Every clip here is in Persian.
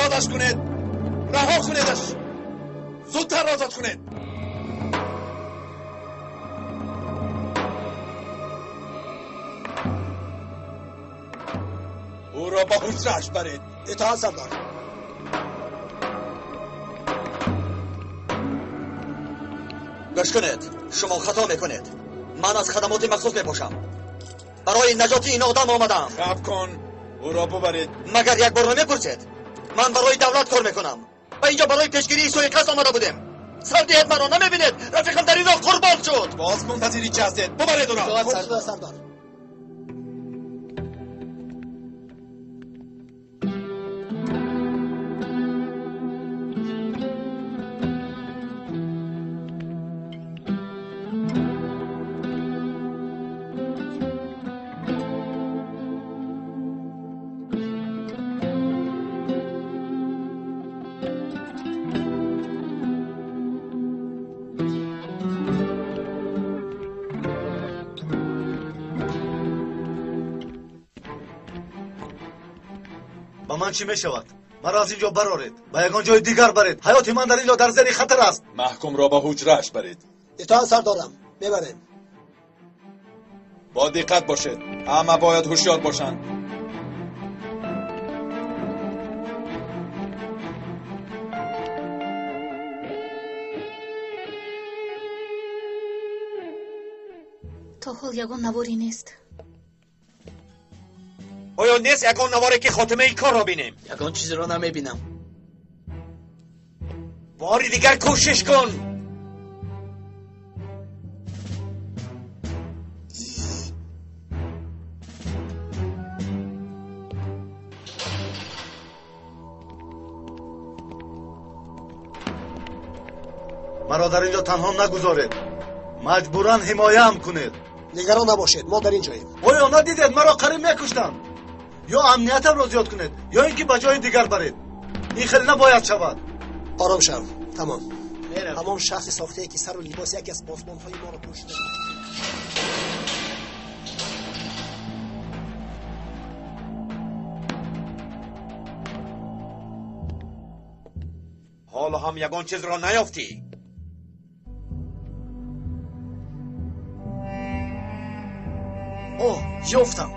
آزادش کنید. رها کنیدش. زودتر آزاد کنید. او را با حجرش برید. اطاعت سردار. گوش کنید، شما خطا میکنید. من از خدمات مخصوص میپاشم. برای نجات این آدم آمدم. صبر کن، او را ببرید. مگر یک بار نمیپرسید؟ من برای دولت کار میکنم و اینجا برای پیشگیری سوی قصد آمده بودیم. سر دهید مرا، نمیبینید رفیقم در این راه قربان شد. باز منتظری چه هستید؟ ببرید او را. سردار. من چی میشود؟ مرا از اینجا برارید، به یگان جای دیگر برید. حیات من در اینجا در زیر خطر است. محکوم را به حجره‌اش برید. اطاعت سردارم. ببرید. با دقت باشید. همه باید هوشیار باشند. تا حال یگان نواری نیست. آیا نیست یگان نواره که خاتمه این کار را بینیم؟ یگان چیزی را نمیبینم. باری دیگر کوشش کن. مرا در اینجا تنها نگذارید. مجبوراً حمایه‌ام کنید. نگران نباشید، ما در اینجاییم. آیا ندیدید مرا قریب میکشتند؟ یا امنیتم را زیاد کنید یا اینکه به جای دیگر برید. این خیلی نباید شود. آرام شو. تمام. تمام شخص ساخته‌ای که سر و لباس یکی از پاسبان‌های ما را پوشیده. حالا هم یگان چیز را نیافتی؟ اوه، یافتم.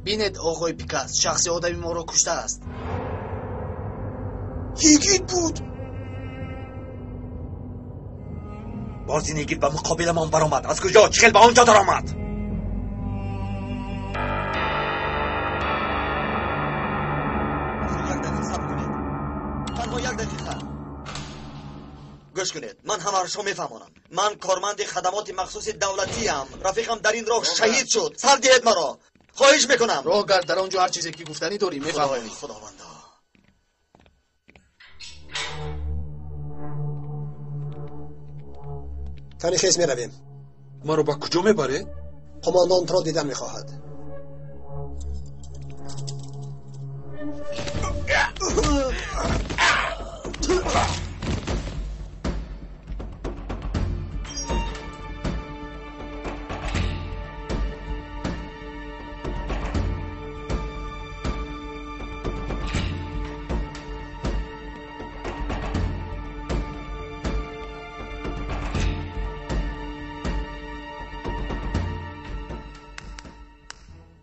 بینید آقای پیکاس، شخصی آدمی ما را کشته است. هیگید بود. باز این هیگید به مقابل من برآمد. از کجا؟ چخیل به آنجا در آمد؟ گوش کنید، من همه را شما میفهمانم. من کارمند خدمات مخصوص دولتی ام. رفیقم در این راه شهید شد. سر دهید مرا. خواهش میکنم. راهگرد، در آنجا هر چیزی که گفتنی داری میفهمی. خداوندا. تانی خیز میرویم. ما رو با کجا میبره؟ قماندان را دیدن میخواهد.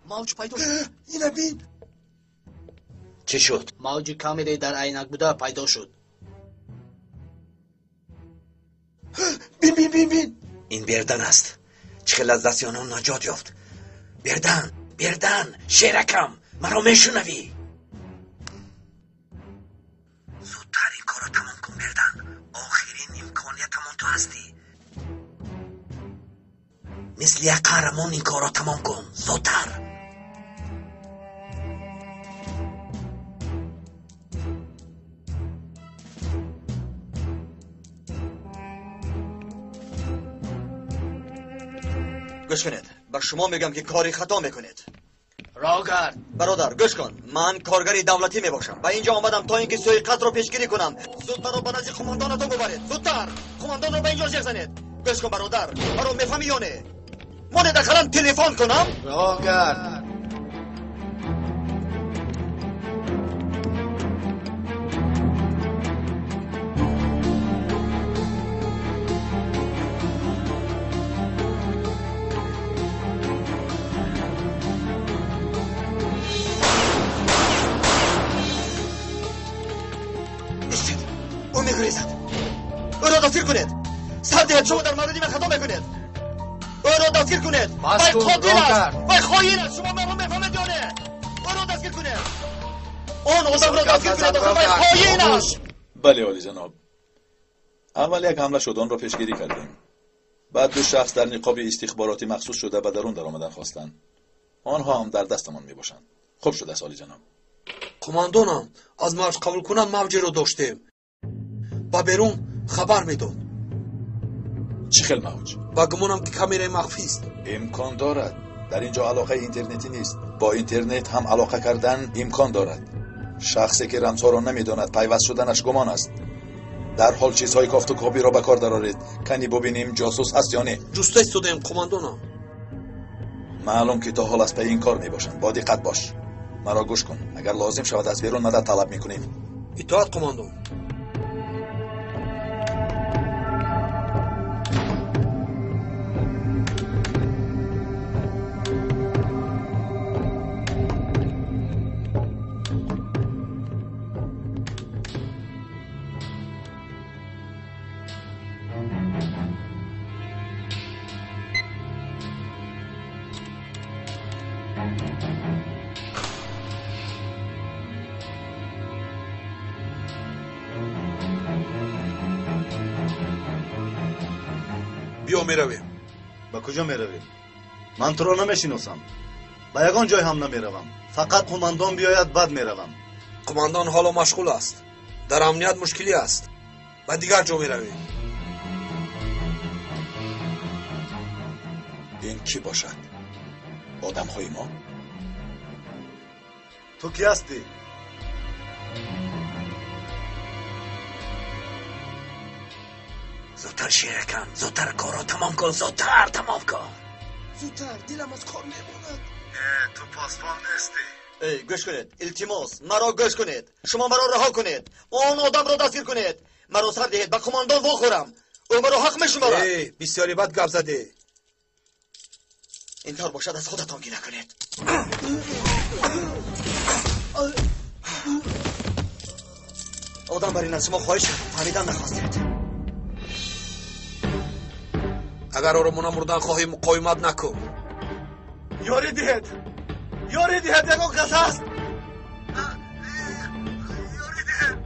موج پیدا شد. اینه بین. چی شد؟ موج کامیری در عینک بوده پیدا شد. بین بین بین بین. این بردن است. چخیل از دست آنها نجات یافت. بردن شیرکم، مرا میشنوی؟ زودتر این کار را تمام کن بردن. آخرین امکانیتمان تو هستی. مثل یک قهرمان این کار را تمام کن. زودتر. گوش کنید، به شما میگم که کاری خطا میکنید. راهگرد. برادر گوش کن، من کارگری دولتی میباشم و اینجا آمدم تا اینکه سوی قتل رو پیشگیری کنم. زودتر رو به نزد قماندانتون ببرید. زودتر قماندان رو به اینجا زنید. گوش کن برادر، مرا میفهمی یا نه؟ ما ندخلم تلفن کنم. راهگرد. دستگیر کنید. سر دهید شما در موردی من خطا میکنید. او را دستگیر کنید. بس وای کن، قاتل راه است. کرد. وای خواهین است. شما مرا میفهمید یا نه؟ او را دستگیر کنید. اون آدم را دستگیر کنید. وای خواهین است. بله عالی جناب. اول یک حمله شد، آن را پیشگیری کردیم. بعد 2 شخص در نقاب استخباراتی مخصوص شده و درون در آمدن خواستند. آنها هم در دستمان میباشند. خوب شده است عالی جناب. قماندانم از موج قبول کنم موجی رو داشتیم با بیرون خبر میداد. چه خیل موج؟ با گمانم که کامیرای مخفی است. امکان دارد. در اینجا علاقه اینترنتی نیست. با اینترنت هم علاقه کردن امکان دارد. شخصی که رمزها را نمیداند پیوست شدنش گمان است. در حال چیزهای کافت و کابی را به کار درآورید. کنی ببینیم جاسوس هست یا نه. جستجو شدیم قماندانم. معلوم که تا حال از پی این کار میباشند. با دقت باش. مرا گوش کن. اگر لازم شود از بیرون مدد طلب میکنیم. اطاعت قماندان. بیا میرویم. به کجا میرویم؟ من تو را نمیشناسم. به یگان جای هم نمیروم. فقط قماندان بیاید بعد میروم. قماندان حالا مشغول است. در امنیت مشکلی است. و دیگر جا میرویم. این کی باشد؟ آدم های ما؟ تو کی هستی؟ زودتر شیرکم، زودتر کارو تمام کن، زودتر تمام کن. زودتر دلم از کار میماند. تو پاسبان نیستی؟ ای گوش کنید. التماس مرا گوش کنید. شما مرا رها کنید. اون آدم را دستگیر کنید. مرا سر دهید. به قماندان واخورم. او مرا حق میشمارد. ای بسیاری بد گپ زدی. این طور باشد از خودتان گیره کنید. آدم بر این از شما خواهش فهمیدن نخواستید. اگر او را مردن خواهی مقاومت نکن. یاری دهید. یاری دهید. یگان کس هست. یاری دهید.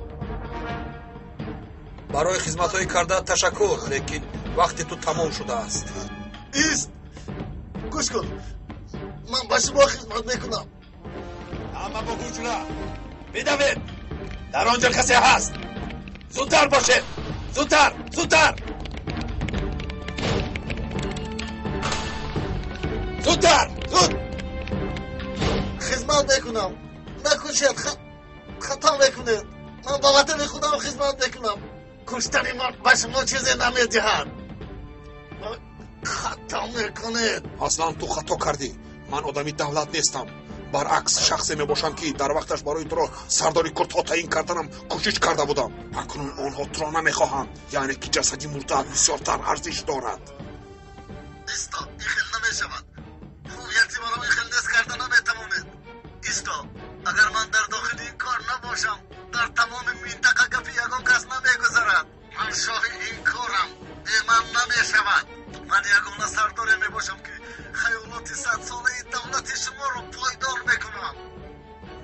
برای خدمت های کرده تشکر، لیکن وقت تو تمام شده است. ایست. گوش کن. من به شما خدمت میکنم. اما با گوشونا بدوید. در آنجا کسی هست. زودتر باشه. زودتر. زودتر. زودتر. زود. خدمت میکنم. نکشید. خطا میکنید. من با وطن خودم خدمت میکنم. کشتن من به شما چیزی نمیدهد. خطا میکنید. اصلا تو خطا کردی. من آدمی دولت نیستم. برعکس شخصی میباشم که در وقتش برای تو را سرداری کردها تعیین کردنم کوشش کرده بودم. اکنون آنها تو را نمیخواهند. یعنی که جسدی مرده بسیارتر ارزش دارد. استا این خیل نمیشود. هویتی مرا این خیل نیست کردن نمیتمامید. استا اگر من در داخل این کار نباشم در تمام منطقه گفی یگان کس نمیگذارد. من شاه این کارم. من نمیشود. من یگانه سرداری میباشم که خیالات 100 ساله دولت شما رو پایدار میکنم.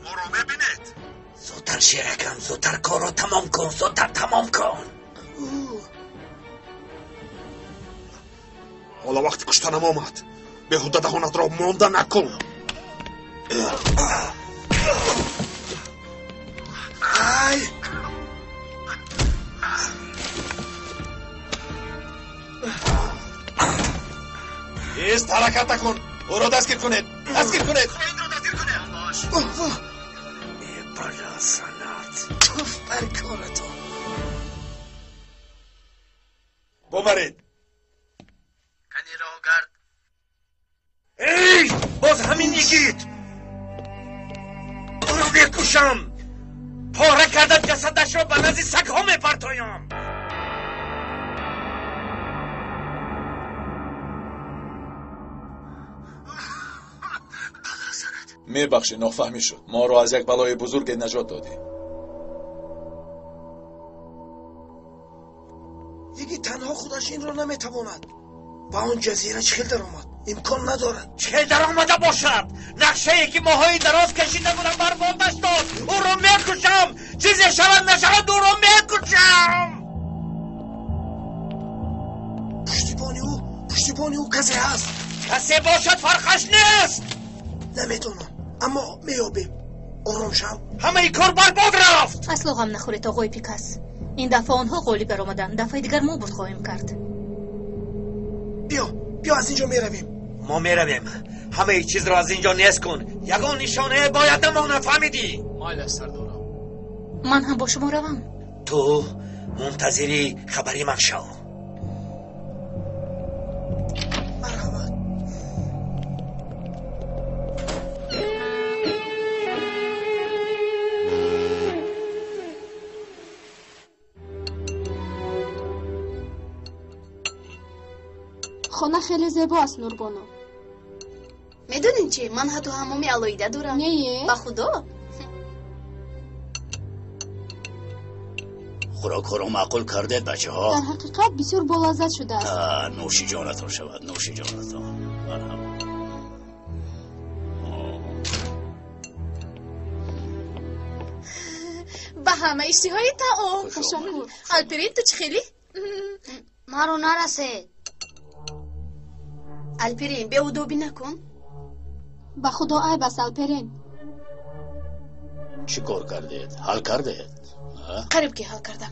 ما رو میبینید؟ زودتر شیرکم، زودتر کارو تمام کن، زودتر تمام کن. حالا وقت کشتنم آمد. بهوده دهانت را مانده نکن. ایست حرکت نکن. او را دستگیر کنید. دستگیر کنید. این رو دستگیر کنید. باش. ای بلا سنت. توف بر کارتو. ببرید. کنی رو گرد. ای باز همین یکیت. او رو بکشم. پاره کردن جسدش را به نزد سگ‌ها میپرتایم. میبخشی نافهمی شد. ما رو از یک بلای بزرگ نجات دادی. یکی خودش این رو نمیتواند. با اون جزیره چهل درآمد امکان ندارد. چه در آمده باشد؟ نقشه ای که ماهای دراز کشیده بودم بربادش داد. او رو میکشم. چیزی شود نشود او رو میکشم. پشتیبانی او کسی هست. کسی باشد فرقش نیست. نمیدونم اما میابیم. آرام شو. همه ای کار برباد رفت. اصلا غم نخورید آقای پیکاس. این دفعه آنها غالب برآمدند. دفعه دیگر ما برد خواهیم کرد. بیا از اینجا میرویم. ما میرویم. همه ای چیز را از اینجا نیست کن. یگان نشانه باید نمانه. فهمیدی؟ مایل سردارم. من هم با شما روم. تو منتظری خبری من شو. مرحمت. خونه خیلی زیباست نوربانو. میدونین چی؟ من حتی حمامی علایده دارم. نه با خدا. خوراک ها رو معقول کردید بچه ها؟ در حقیقت بسیار بلذت شده است. نوشی جانتان شود. نوشی جانتان. مرحبا. به همه اشتهای تعام. تشکر. الپرین تو چه خیلی؟ مرا نرسید. الپرین به او دوبی نکن. به خدا عیب است الپرین. چی کار کردید؟ حل کردید؟ قریب که حل کردم.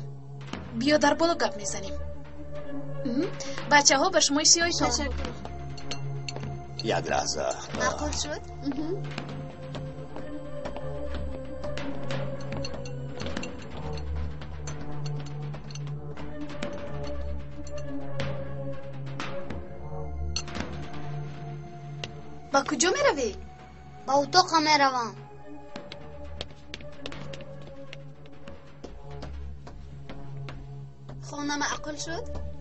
بیا در بالا گپ میزنیم. بچه ها به شما اشتهای تعام. یک لحظه. معقول شد؟ با کجا میروی؟ با اتاق میروم. خونه معقول شد؟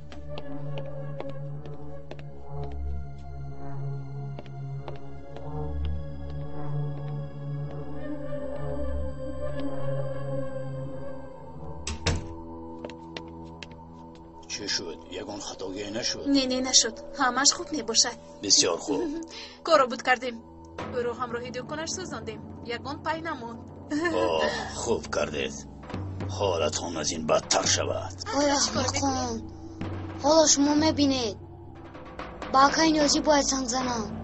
چی شد؟ یگان خطاگی نشد؟ نه نشد. همش خوب میباشد. بسیار خوب. کارو بود کردیم. او رو همراهی دکانش سوزاندیم. یگان پای نمون. خوب کردید. حالتان از این بدتر شود. آیا احمقان، حالا شما میبینید با اکای نیازی باید زنگ زنم.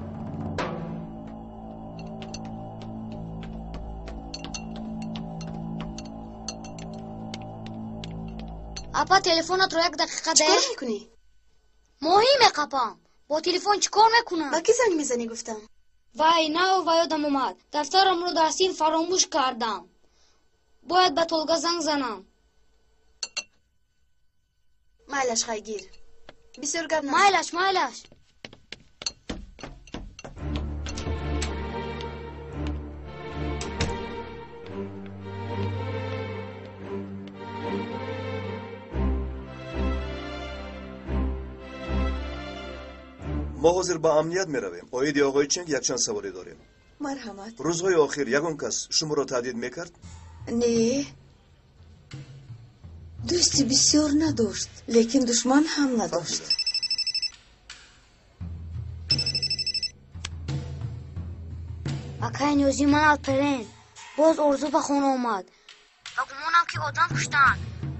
اپا تلفنت رو یک دقیقه ده. چیکار میکنی؟ ماهی میقپم. با تلفن چیکار میکنم؟ با کی زنگ میزنی گفتم؟ وای نه و یادم اومد. دفترم رو دستیم فراموش کردم. باید به تولگا زنگ زنم. مایلش خیگیر. بسیار گپ مایلش. ما حاضر با امنیت میرویم. اویدی آقای چنگ یک چند سواری داریم. مرحمت. روزهای آخر یگان کس شما را تهدید میکرد؟ نه، دوستی بسیار نداشت، لیکن دشمن هم نداشت. اکای نیازی من الپرین باز ارزو به خونه اومد و گمانم که آدم کشتن.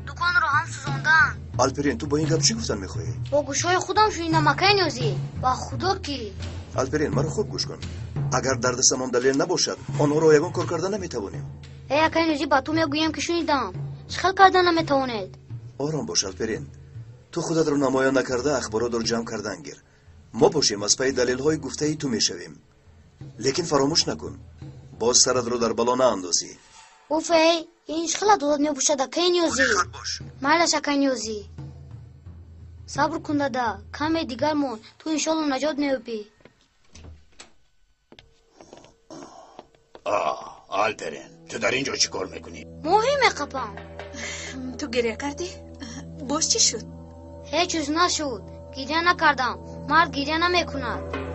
دکان رو هم سوزاندن. الپرین تو با این گپ چی گفتن میخواهی؟ با گوشهای خودم شنیدم اکای نیازی. با خدا کی؟ الپرین مرا خوب گوش کن. اگر درد سمان دلیل نباشد آنها را یگان کار کردن نمیتوانیم. ای اکای نیازی با تو میگویم که شنیدم. چخل کردن نمیتوانید. آرام باش الپرین. تو خودت رو نمایان نکرده اخبارات رو جمع کردن گیر. ما باشیم از پی دلیل های گفته ای تو میشویم. لیکن فراموش نکن باز سرت رو در بلا ناندازی. اوفی این شخلا دولت نباشد اکای نیازی. مالش اکای نیازی. صبر کن دادا. کمی دیگر مون تو انشالله نجات میابی. الپرین تو در اینجا چی کار میکنی؟ ماهی میقپم. تو گریه کردی؟ باش چی شد؟ هیچ چیز نشد. گریه نکردم. مرد گریه نمیکند.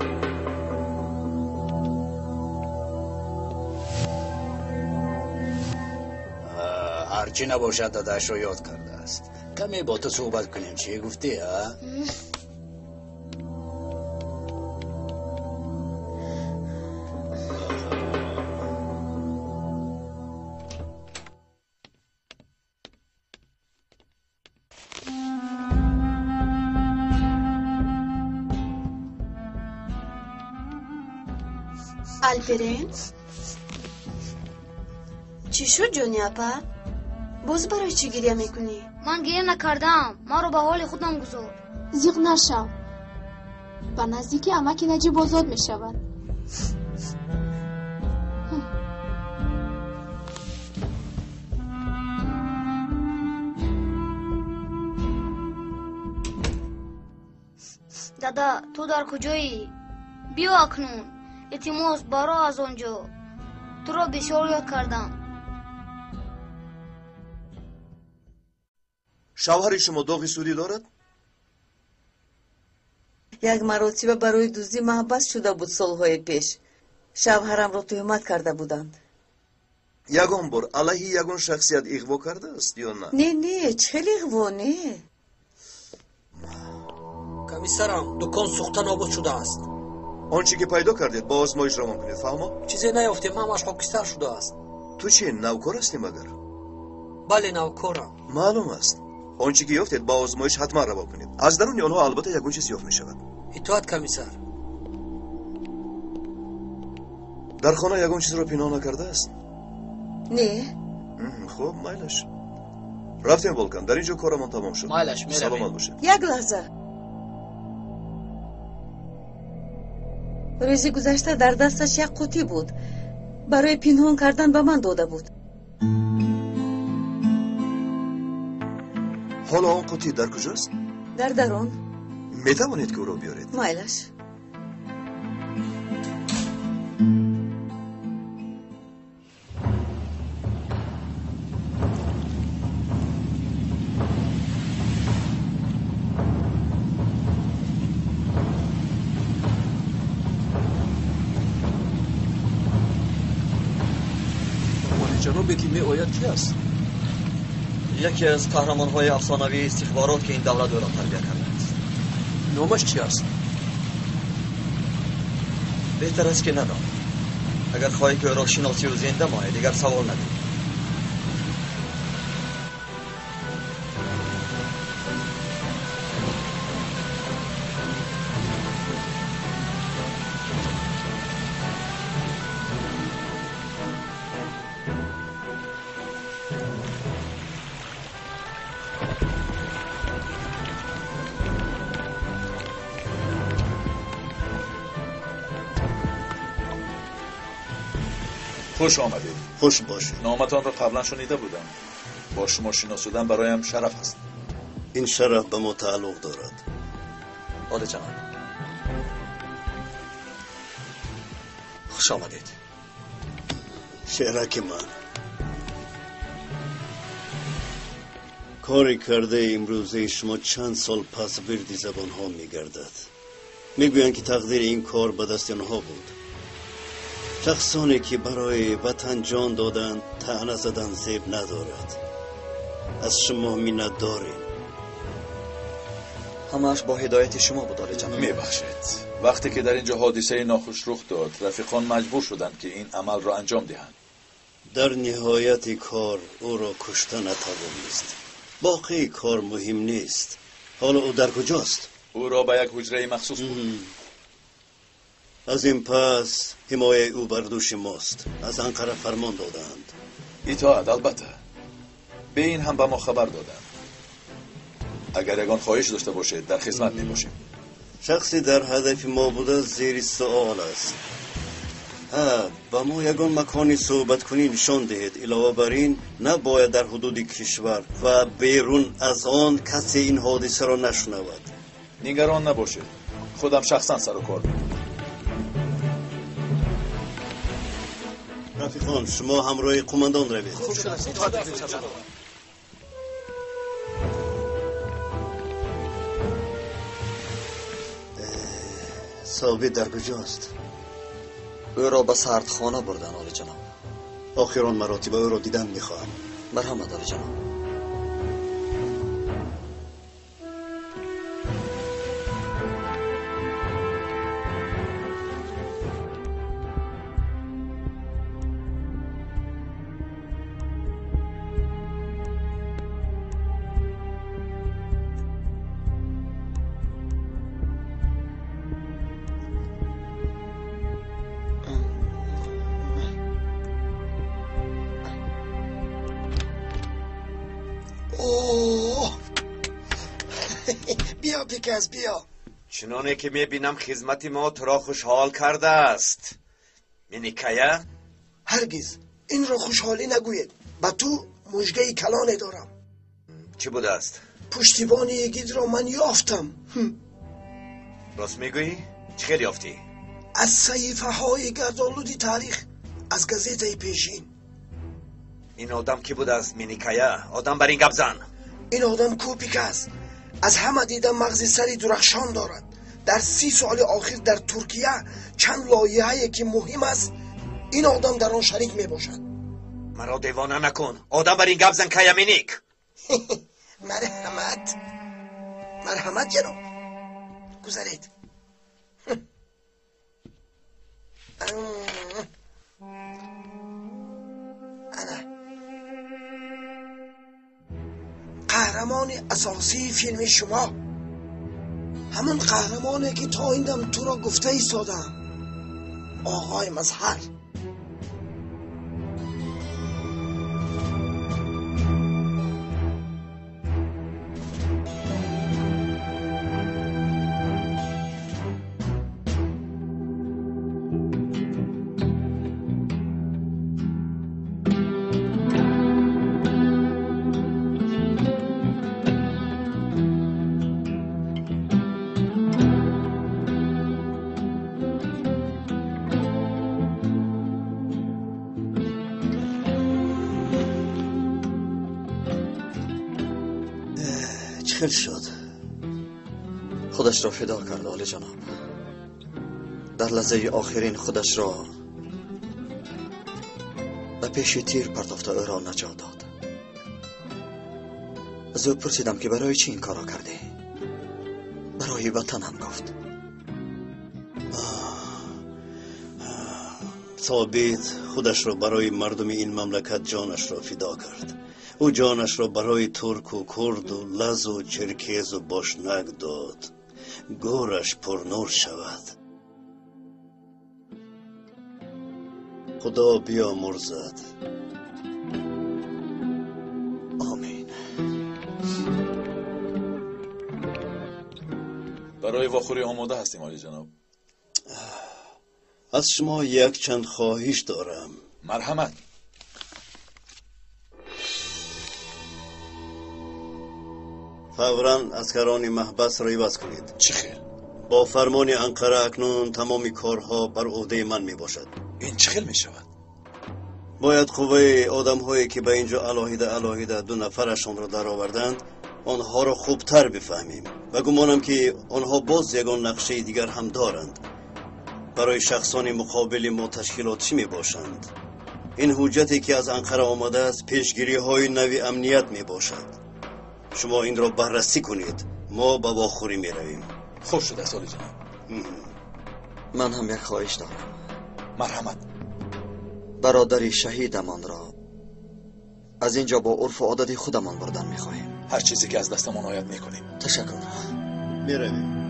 هرچی نباشد داداش رو یاد کرده است. کمی با تو صحبت کنیم. چی گفتی ها؟ الپرین چی شد جونی اپا؟ باز برای چی گریه میکنی؟ من گریه نکردم. ما رو به حال خودم گذار. زیغ نشو. با نزدیکی امک نجیب آزاد می شود. دادا تو در کجایی؟ بیا اکنون. التماس برو از آنجا. تو را بسیار یاد کردم. شوهر شما داغی سودی دارد؟ یک مراتبه برای دزدی محبس شده بود سالهای پیش. شوهرم را تهمت کرده بودند. یگان بار علیه یگان شخصیت اغوا کرده است یا نه؟ نه چه اغوا نه. کمیسرم دکان سوخته نابود شده است. آنچه که پیدا کردید با آزمایش روان کنید. فهمم؟ چیزی نیافتیم. همش خاکستر شده است. تو چی نوکر هستی مگر؟ بله نوکرم. معلوم است. آنچه که یافتید با آزمایش حتما روان کنید. از درون آنها البته یگان چیز یافت می شود. اطاعت کمیسر. در خانه یگان چیز را پنهان نکرده است؟ نه. خب مایلش. رفتیم ولکان. در اینجا کارمان تمام شد. مایلش میرویم. سلامت باشید. یک لحظه. روزی گذشته در دستش یک قوطی بود. برای پنهان کردن به من داده بود. حالا آن قوطی در کجاست؟ در درون. می توانید که او را بیارید؟ مایلش. جناب که می آید کی است؟ یکی از قهرمان‌های افسانه‌ای استخبارات که این دولت او را تربیت کرده است. نامش چی است؟ بهتر است که ندانم. اگر خواهی که او را شناسی و زنده مانی دیگر سوال ندید. خوش آمدید. خوش باشید. نامتان را قبلا شنیده بودم. با شما شناسودن برایم شرف است. این شرف به ما تعلق دارد. عالی جناب. خوش آمدید. شعرک من کاری کرده امروزه شما چند سال پس وردی زبان ها میگردد. میگویند که تقدیر این کار به دست آنها بود. شخصانی که برای وطن جان دادند طعنه زدن زیب ندارد. از شما منت داریم. همش با هدایت شما بود عالی جناب. میبخشید. وقتی که در اینجا حادثه ناخوش رخ داد رفیقان مجبور شدند که این عمل را انجام دهند. در نهایت کار او را کشته نتوانست. باقی کار مهم نیست. حالا او در کجاست؟ او را به یک حجره مخصوص بود. از این پس حمایه او بر دوش ماست. از انقره فرمان دادند. اطاعت البته. به این هم به ما خبر دادند. اگر یگان خواهش داشته باشید در خدمت می باشیم. شخصی در هدف ما بوده زیر سؤال است. با ما یگان مکانی صحبت کنی نشان دهید. علاوه بر این نباید در حدود کشور و بیرون از آن کسی این حادثه را نشنود. نگران نباشید. خودم شخصا سر و کار می‌کنم. رفیقان شما همراه قماندان روید. صاحب در کجاست؟ او را به سردخانه بردن عالی جناب. آخران مراتب او را دیدن میخواهم. مرحمت عالی جناب. بیا پیکس بیا. چنانه که میبینم خدمت ما تو را خوشحال کرده است. مینیکایا؟ هرگز این را خوشحالی نگوید. با تو مژگه کلانه دارم. چی بوده است؟ پشتیبان گید را من یافتم. راست میگویی؟ چه یافتی؟ از صحیفه های گردآلود تاریخ، از گازیته پیشین. این آدم کی بوده است مینیکایا؟ آدم بر این گپ زن. این آدم کوپیک است. از همه دیدم مغز سری درخشان دارد. در 30 سال آخر در ترکیه چند لایحه‌ای که مهم است این آدم در آن شریک می باشد. مرا دیوانه نکن. آدم بر این گپ زن کایا مینیک. مرحمت جناب. گذارید. انا قهرمان اساسی فیلم شما، همون قهرمانی که تا ایندم تو را گفته ایستادم، آقای مظهر. چخل شد. خودش را فدا کرد عالی جناب. در لحظه آخرین خودش را به پیش تیر پرتافته او را نجات داد. از او پرسیدم که برای چی این کارا کردی؟ برای وطنم گفت. ثابت خودش را برای مردم این مملکت جانش را فدا کرد. او جانش را برای ترک و کرد و لز و چرکیز و باشنک داد. گورش پر نور شود. خدا بیامرزد. آمین. برای واخوری آماده هستیم عالی جناب. از شما یک چند خواهش دارم. مرحمت. فوراً اسکران محبس را عوض کنید. چه خیل؟ با فرمان انقره اکنون تمامی کارها بر عهده من می باشد. این چه خیل می شود؟ باید قوه آدم هایی که به اینجا علاهیده 2 نفرشان را در آوردند آنها را خوبتر بفهمیم و گمانم که آنها باز یگان نقشه دیگر هم دارند. برای شخصان مقابل ما تشکیلات چی می باشند؟ این حجتی که از انقره آمده است پیشگیری های نوی امنیت می باشد. شما این را بررسی کنید. ما به واخوری می رویم. خوب شده است عالی جناب. من هم یک خواهش دارم. مرحمت. برادری شهیدمان را از اینجا با عرف و عادت خودمان بردن می خواهیم. هر چیزی که از دستمان آید می کنیم. تشکر. می رویم.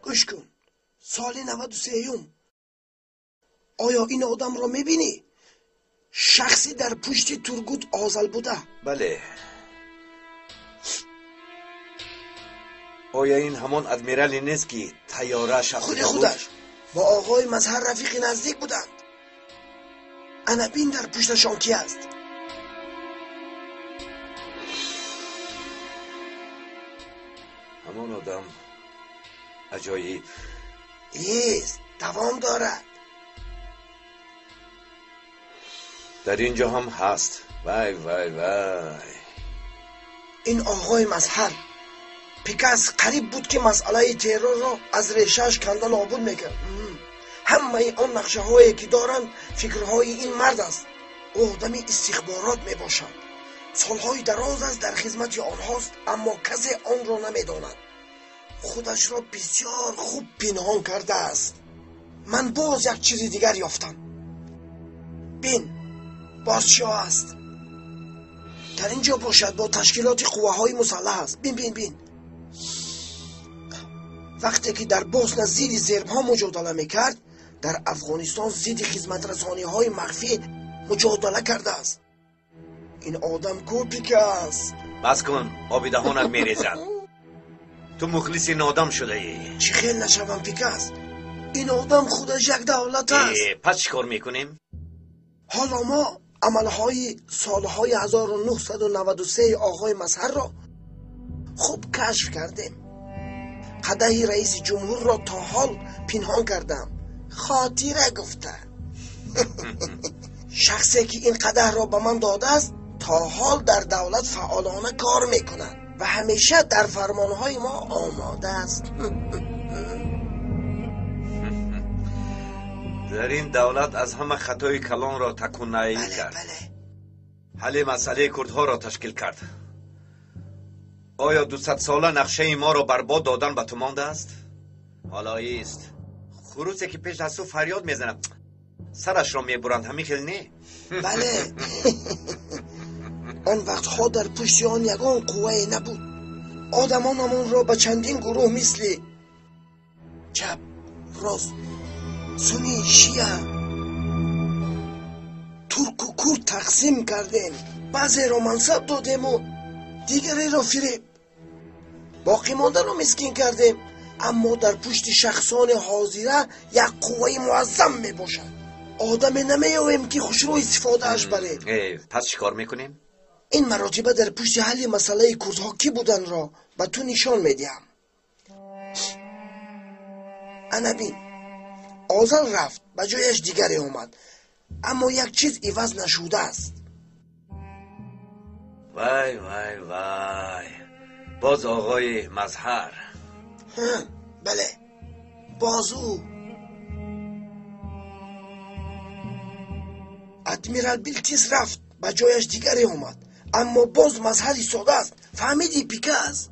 گوش کن. سال 93 آیا این آدم را میبینی؟ شخصی در پشت تورگوت آزل بوده. بله. آیا این همان ادمیرالی نیست که طیاره شخصی خودش با آقای مظهر رفیق نزدیک بودند. انا بین در پشتشان کی است؟ همان آدم. عجایب. ایست دوام دارد. در اینجا هم هست. وای وای وای. این آقای مظهر پیکس قریب بود که مسئله ترور را از ریشه‌اش کنده نابود میکرد. همه آن نقشه هایی که دارند فکرهای این مرد است. آدمی استخبارات میباشد. سالهای دراز است در خدمت آنهاست اما کسی آن را نمیداند. خودش را بسیار خوب پنهان کرده است. من باز یک چیز دیگر یافتم. بین باز چی است؟ در اینجا باشد با تشکیلات قوه های مسلح است. بین وقتی که در بوسن زیر ضرب ها مجادله میکرد در افغانستان زیر خدمت رسانی های مخفی مجادله کرده است. این آدم کو پیکاس. بس کن آبی دهانت میریزد. تو مخلص این آدم شده ای. چی خیل نشوم پیکاس؟ این آدم خودش یک دولت است. پس چی کار میکنیم؟ حالا ما عملهای سالهای 1993 آقای مظهر را خوب کشف کردیم. قدح رئیس جمهور را تا حال پنهان کردم. خاطره گفته. شخصی که این قدح را به من داده است تا حال در دولت فعالانه کار میکند و همیشه در فرمانهای ما آماده است. در این دولت از همه خطای کلان را تکونایی کرد. حل مسئله کردها را تشکیل کرد. آیا 200 ساله نقشه ما را برباد دادن به تو مانده است؟ حالا ایست. خروسی که پیش از تو فریاد میزنم سرش را میبرند، همین خیلی نه؟ بله. آن وقتها در پشت آن یگان قوه نبود. آدمانمان را به چندین گروه مثل چپ، راست، سنی، شیعه، ترک و کرد تقسیم کردیم. بعضی را منصب دادیم و دیگری را فریب. باقی مانده را مسکین کردیم. اما در پشت شخصان حاضره یک قوه معظم می باشد. آدم نمی‌یابیم که خوشرو استفاده اش بره. پس چی کار میکنیم؟ این مراتبه در پشت حل مسئله کردها کی بودن را به تو نشان میدیم. انا بین، آزل رفت به جایش دیگری اومد، اما یک چیز عوض نشده است. وای وای وای، باز آقای مظهر. بله، بازو. ادمیرال بیلتیس رفت به جایش دیگری اومد، اما باز مظهری ساده است. فهمیدی پیکاس؟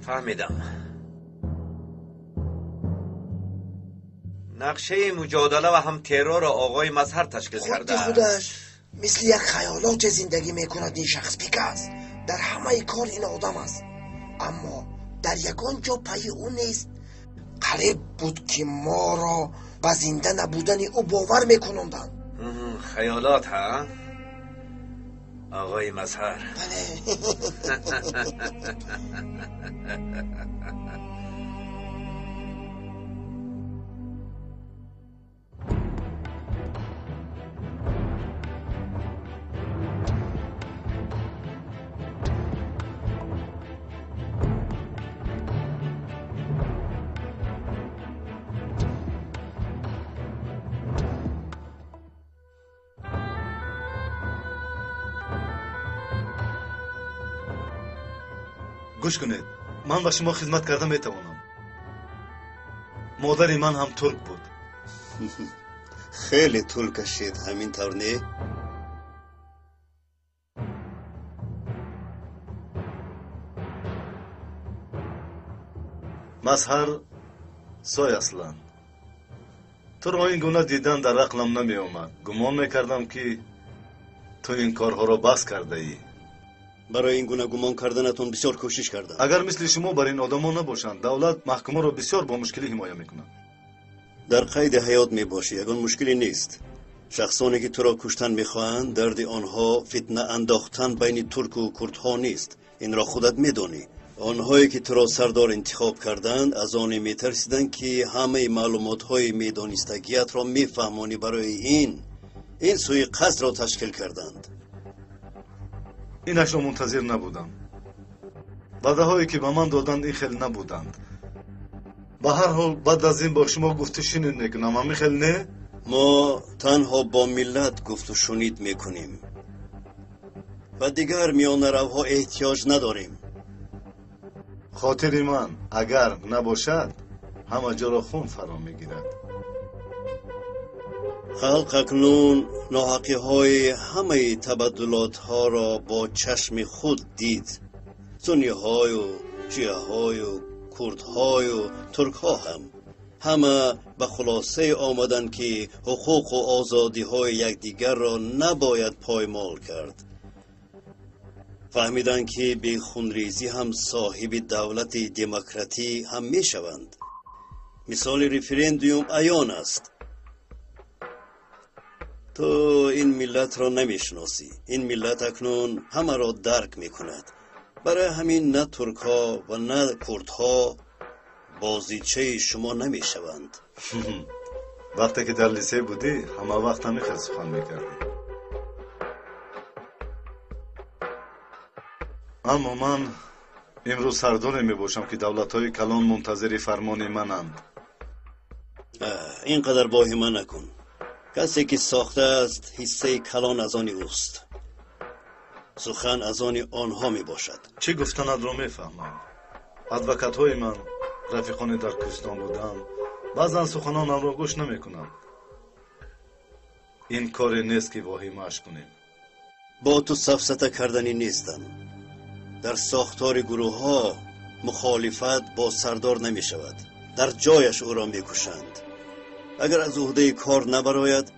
فهمیدم. نقشه مجادله و هم ترور را آقای مظهر تشکیل کرده. خودش مثل یک خیالات زندگی میکند این شخص پیکاس. در همه کار این آدم است، اما در یگان جا پای او نیست. قریب بود که ما را به زنده نبودن او باور میکنندند. خیالات ها؟ آقای مظهر. بله. گوش کنید، من به شما خدمت کرده میتوانم. مادری من هم ترک بود. خیلی طول کشید، همین طور نه؟ مظهر سوی اصلا. تو را این گونه دیدن در عقلم نمی اومد. گمان میکردم که تو این کارها را بس کرده ای. برای این گونه گمان کردنتون بسیار کوشش کردم. اگر مثل شما بر این آدما نباشند، دولت محکوما را بسیار با مشکلی حمایه میکنند. در قید حیات می باشی، یگان مشکلی نیست. شخصانی که تو را کشتن میخواهند، درد آنها فتنه انداختن بین ترک و کردها نیست. این را خودت میدانی. آنهایی که تو را سردار انتخاب کردند، از آن میترسیدند که همه معلومات های میدانستگیت را میفهمانی. برای این سوی قصد را تشکیل کردند. اینش را منتظر نبودم. وعده هایی که به من دادند این خیلی نبودند. به هر حال بعد از این با شما گفت و شنید میکنم. همین خیلی نه؟ ما تنها با ملت گفت و شنید میکنیم و دیگر میان روها احتیاج نداریم. خاطر من اگر نباشد همه جا را خون فرا میگیرد. خلق اکنون ناحقی های همه تبدلات ها را با چشم خود دید. سنی های و شیعه های و کرد های و ترک ها همه به خلاصه آمدن که حقوق و آزادی های یکدیگر را نباید پایمال کرد. فهمیدن که به خونریزی هم صاحب دولت دموکراتی هم می شوند. مثال رفرندوم عیان است. تو این ملت را نمیشناسی. این ملت اکنون همه را درک میکند. برای همین نه ترک ها و نه کرد ها بازیچه شما نمیشوند. وقتی که در لیسه بودی همه وقت همی خیلی سخن میکردی. اما من امروز سردار میباشم که دولت های کلان منتظر فرمان منند. اینقدر واهمه نکن. کسی که ساخته است حصه کلان از آن اوست. سخن از آن آنها می باشد. چی گفتند را میفهمم. ادوکات های من رفیقان در کوهستان بودم. بعضا سخنانم را گوش نمیکنند. این کار نیست که واهمه‌اش کنیم. با تو سفسطه کردنی نیستم. در ساختار گروه ها مخالفت با سردار نمی شود. در جایش او را می کشند. اگر از عهده کار نبراید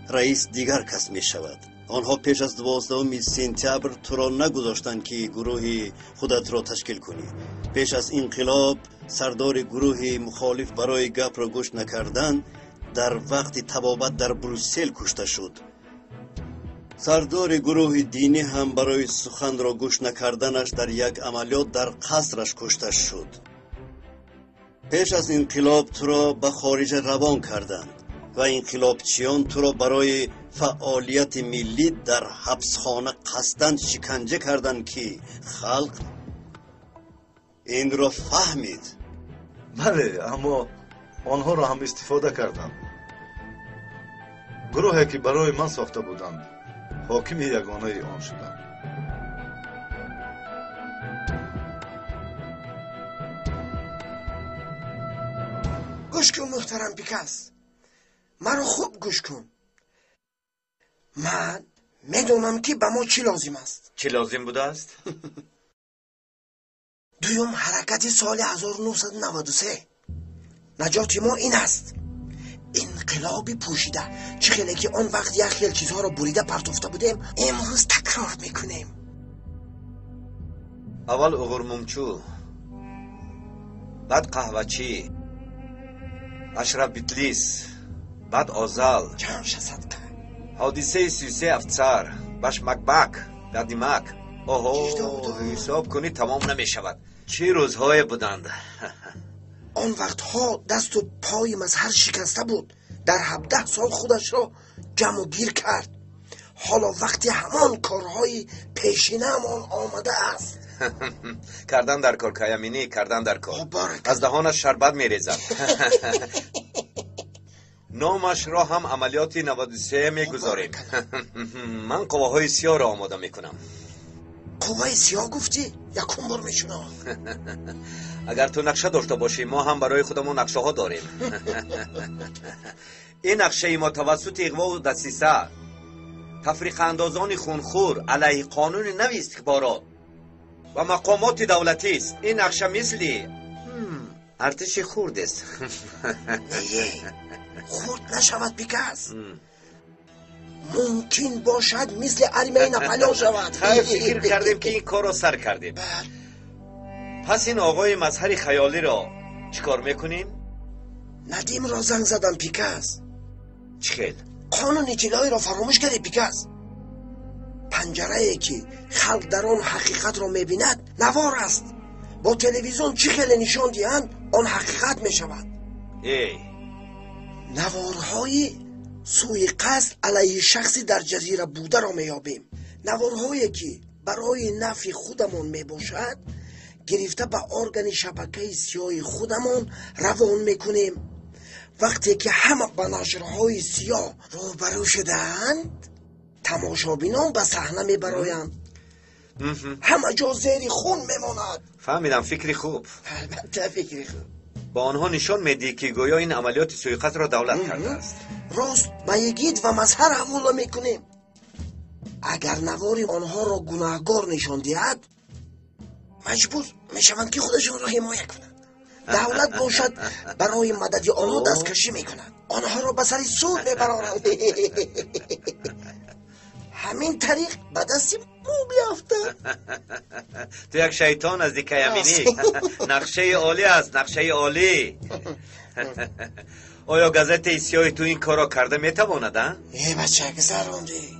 رئیس دیگر کس می شود. آنها پیش از 12 سپتامبر تو را نگذاشتند که گروه خودت را تشکیل کنی. پیش از انقلاب سردار گروه مخالف برای گپ را گوش نکردن در وقت تبابت در بروسل کشته شد. سردار گروه دینی هم برای سخن را گوش نکردنش در یک عملیات در قصرش کشته شد. پیش از انقلاب تو را به خارج روان کردند و انقلابچیان تو را برای فعالیت ملی در حبسخانه قصداً شکنجه کردند که خلق این را فهمید. بله، اما آنها را هم استفاده کردند. گروهی که برای من ساخته بودند حاکم یگانه آن شدند. گوش کن محترم پیکاس، مرا خوب گوش کن. من میدونم که به ما چی لازم است. چی لازم بوده است؟ دویم حرکت سال 1993. نجات ما این است: انقلابی پوشیده. چه خیلی که آن وقت یک خیل چیزها را بریده پرتافته بودیم، امروز تکرار میکنیم. اول اغرمومچو، بعد قهوه‌چی، اشرف بیتلیس، بعد آزال، جانش صدقه، حادثه 33 افسر، باش مکبک، دادیمک. اوه، حساب کنی تمام نمی شود. چه روزهای بودند. آن وقتها دست و پای مظهر شکسته بود. در 17 سال خودش را جمع و گیر کرد. حالا وقتی همان کارهای پیشینه همان آمده است. کردن در کار کایمینی، کردن در کار. از دهانش شربت می ریزد. نامش را هم عملیات 93 می گذاریم. من قواهای سیاه را آماده می کنم. قوای سیاه گفتی؟ یکم بار میشونم. اگر تو نقشه داشته باشی ما هم برای خودمون نقشه ها داریم. این نقشه ما توسط اغوا و دسیسه تفریق اندازان خونخور علیه قانون نوی استخبارات و مقامات دولتی است. این نقشه مثلی ارتش خورد است. خورد نشود پیکاس. ممکن باشد مثل ارمه نپلا شود. فکر کردیم که این کار را سر کردیم. پس این آقای مظهر خیالی را چیکار میکنیم؟ ندیم را زنگ زدم پیکاس. چخیل؟ قانون اطلاعی را فراموش کردی پیکاس. پنجره‌ای که خلق در آن حقیقت را میبیند نوار است. با تلویزیون چی خیلی نشان دهند آن حقیقت میشود. نوارهای سوی قصد علیه شخصی در جزیره بوده را میابیم. نوارهایی که برای نفع خودمون میباشد گرفته به ارگان شبکه سیاه خودمون روان میکنیم. وقتی که همه به نشرهای سیاه روبرو شدند تماشابینان به صحنه میبرایند. همه جا زیر خون میماند. فهمیدم، فکری خوب. البته فکری خوب. با آنها نشان میدی که گویا این عملیات سویقت را دولت کرده است. راست به یگید و مظهر حواله میکنیم. اگر نواری آنها را گناهگار نشان دهد مجبور میشوند که خودشان را حمایت کنند. دولت باشد برای مدد آنها دستکشی میکند، آنها را به سر سود میبرانند. همین طریق به دست مو بیافتند. تو یک شیطان از دیگه یمینی. نقشه عالی است، نقشه عالی. آیا گازت سیاه تو این کارا کرده میتواند؟ ای بچه گذراندی،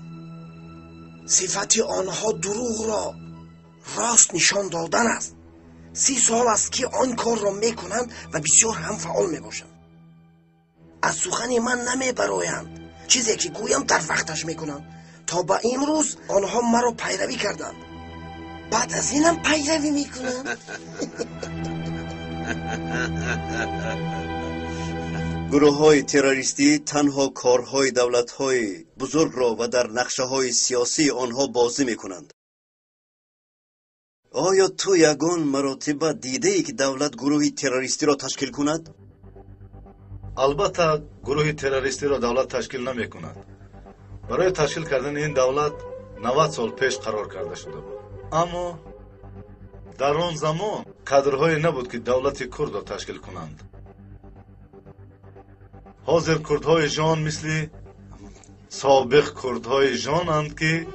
صفت آنها دروغ را راست نشان دادن است. 30 سال است که آن کار را میکنند و بسیار هم فعال میباشند. از سخن من نمیبرایند، چیزی که گویم در وقتش میکنند. تا به امروز آنها مرا پیروی کردند، بعد از اینم پیروی میکنند. گروه های تروریستی تنها کارهای دولت های بزرگ را و در نقشه های سیاسی آنها بازی میکنند. آیا تو یگان مراتب دیده ای که دولت گروه تروریستی را تشکیل کند؟ البته گروه تروریستی را دولت تشکیل نمی کند. برای تشکیل کردن این دولت 90 سال پیش قرار کرده شده بود. اما در آن زمان کادرهای نبود که دولت کرد را تشکیل کنند. حاضر کردهای جان مثل سابق کردهای جانند که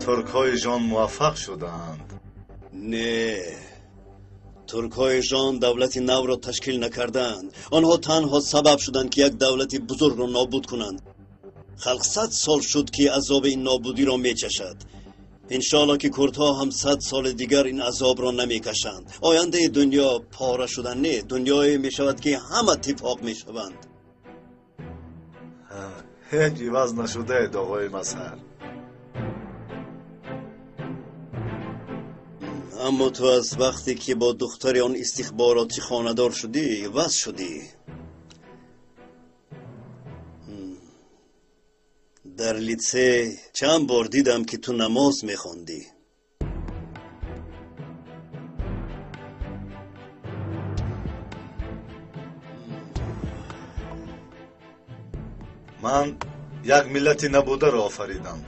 ترکهای جان موفق شدند. نه، ترکهای جان دولت نو را تشکیل نکردند. آنها تنها سبب شدند که یک دولت بزرگ را نابود کنند. خلق 100 سال شد که عذاب این نابودی را میچشد. انشاءالله که کردها هم 100 سال دیگر این عذاب را نمیکشند. آینده دنیا پاره شدن نه، دنیایی میشود که همه اتفاق میشوند. هیچ عوض نشده اید آقای مظهر. اما تو از وقتی که با دختر آن استخباراتی خانه‌دار شدی عوض شدی. در لیسه چند بار دیدم که تو نماز میخوندی. من یک ملتی نبوده را آفریدم.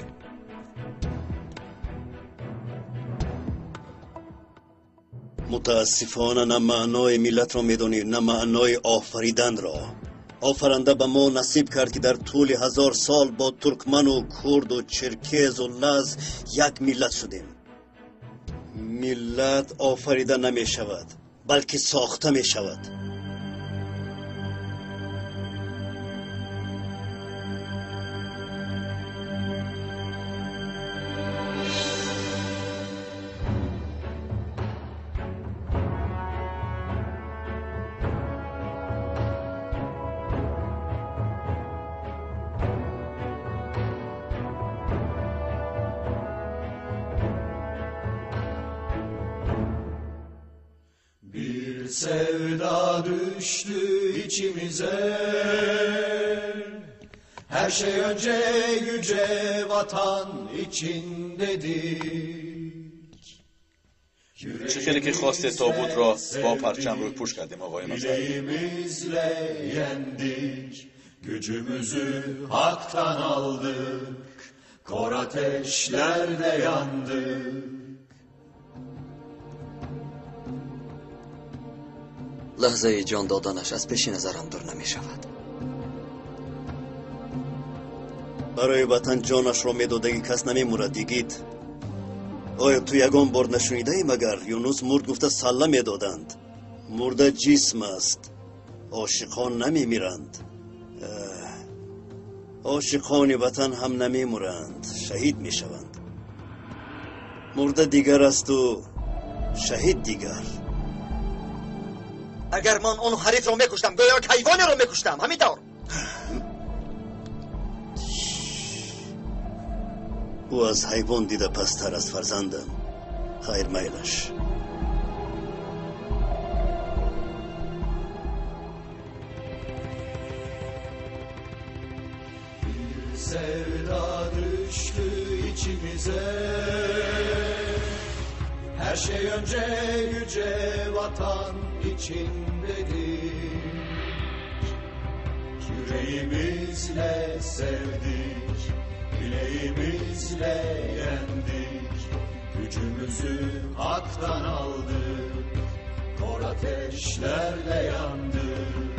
متاسفانه نه معنای ملت را میدونی نه معنای آفریدن را. آفرنده به ما نصیب کرد که در طول 1000 سال با ترکمن و کرد و چرکز و لز یک ملت شدیم. ملت آفریده نمی شود بلکه ساخته می شود. Sevda düştü içimize, her şey önce yüce vatan içindedir. چه که خواست تابوت را با پرچم روی پوش کردیم آقای مظهر. Yüreğimizle yendik, gücümüzü haktan aldık, kor ateşlerde yandık. لحظه جان دادنش از پیش نظرم دور نمی شود. برای وطن جانش را میداده کس نمی مرد دیگید. آیا تو یگان بار نشنیده ای مگر یونس مرد گفته سله میدادند؟ مرده جسم است، عاشقان نمی میرند. عاشقان وطن هم نمی مرند، شهید می شوند. مرده دیگر است و شهید دیگر. اگر من اون حریف رو میکشتم گویا یک حیوانی رو میکشتم، همینطور. او از حیوان دیده پستر از فرزندم. خیر میلش. Sevda düştü içimize, her şey önce yüce vatan içindedir. Yüreğimizle sevdik, bileğimizle yendik, gücümüzü haktan aldık, kor ateşlerle yandık.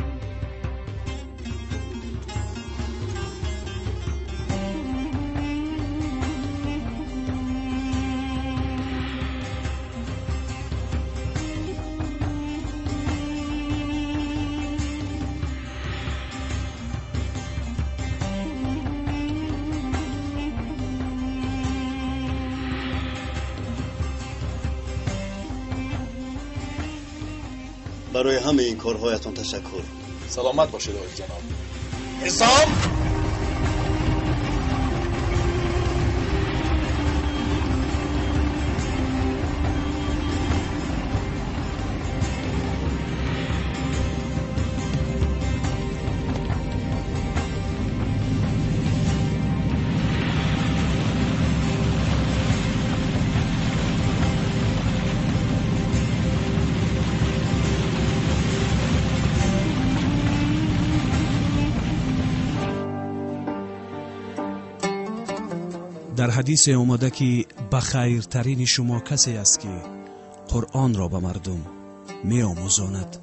برای همه این کارهایتان تشکر. سلامت باشید آقای جناب. نظام در حدیث آمده که بخیرترین شما کسی است که قرآن را به مردم می آموزاند.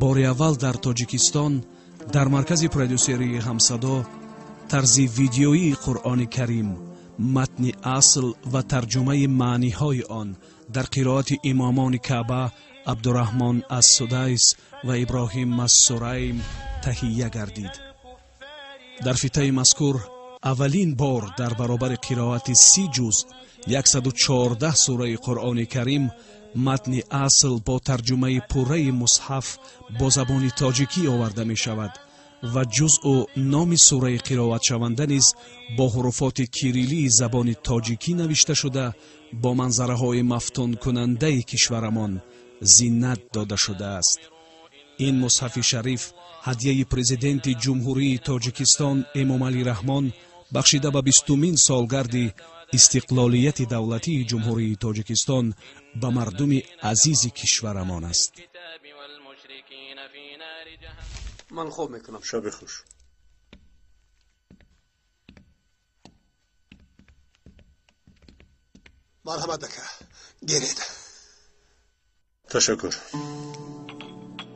بار اول در تاجیکستان در مرکز پرودوسری همصدا طرز ویدیویی قرآن کریم، متن اصل و ترجمه معنی های آن در قرائت امامان کعبه عبدالرحمن از سدیس و ابراهیم از سریم تهیه گردید. در فیته مذکور اولین بار در برابر قرائت 30 جزء 114 سوره قرآن کریم متن اصل با ترجمه پوره مصحف با زبان تاجیکی آورده می شود و جزء و نام سوره قرائت شونده نیز با حروفات کیریلی زبان تاجیکی نوشته شده با منظره های مفتون کننده کشورمان زینت داده شده است. این مصحف شریف هدیه پرزیدنت جمهوری تاجیکستان امام علی رحمان بخشیده به 20مین سالگرد استقلالیت دولتی جمهوری تاجیکستان به مردم عزیز کشورمان است. من خوب میکنم. شب خوش. مرحمت دکه گیرید. تشکر.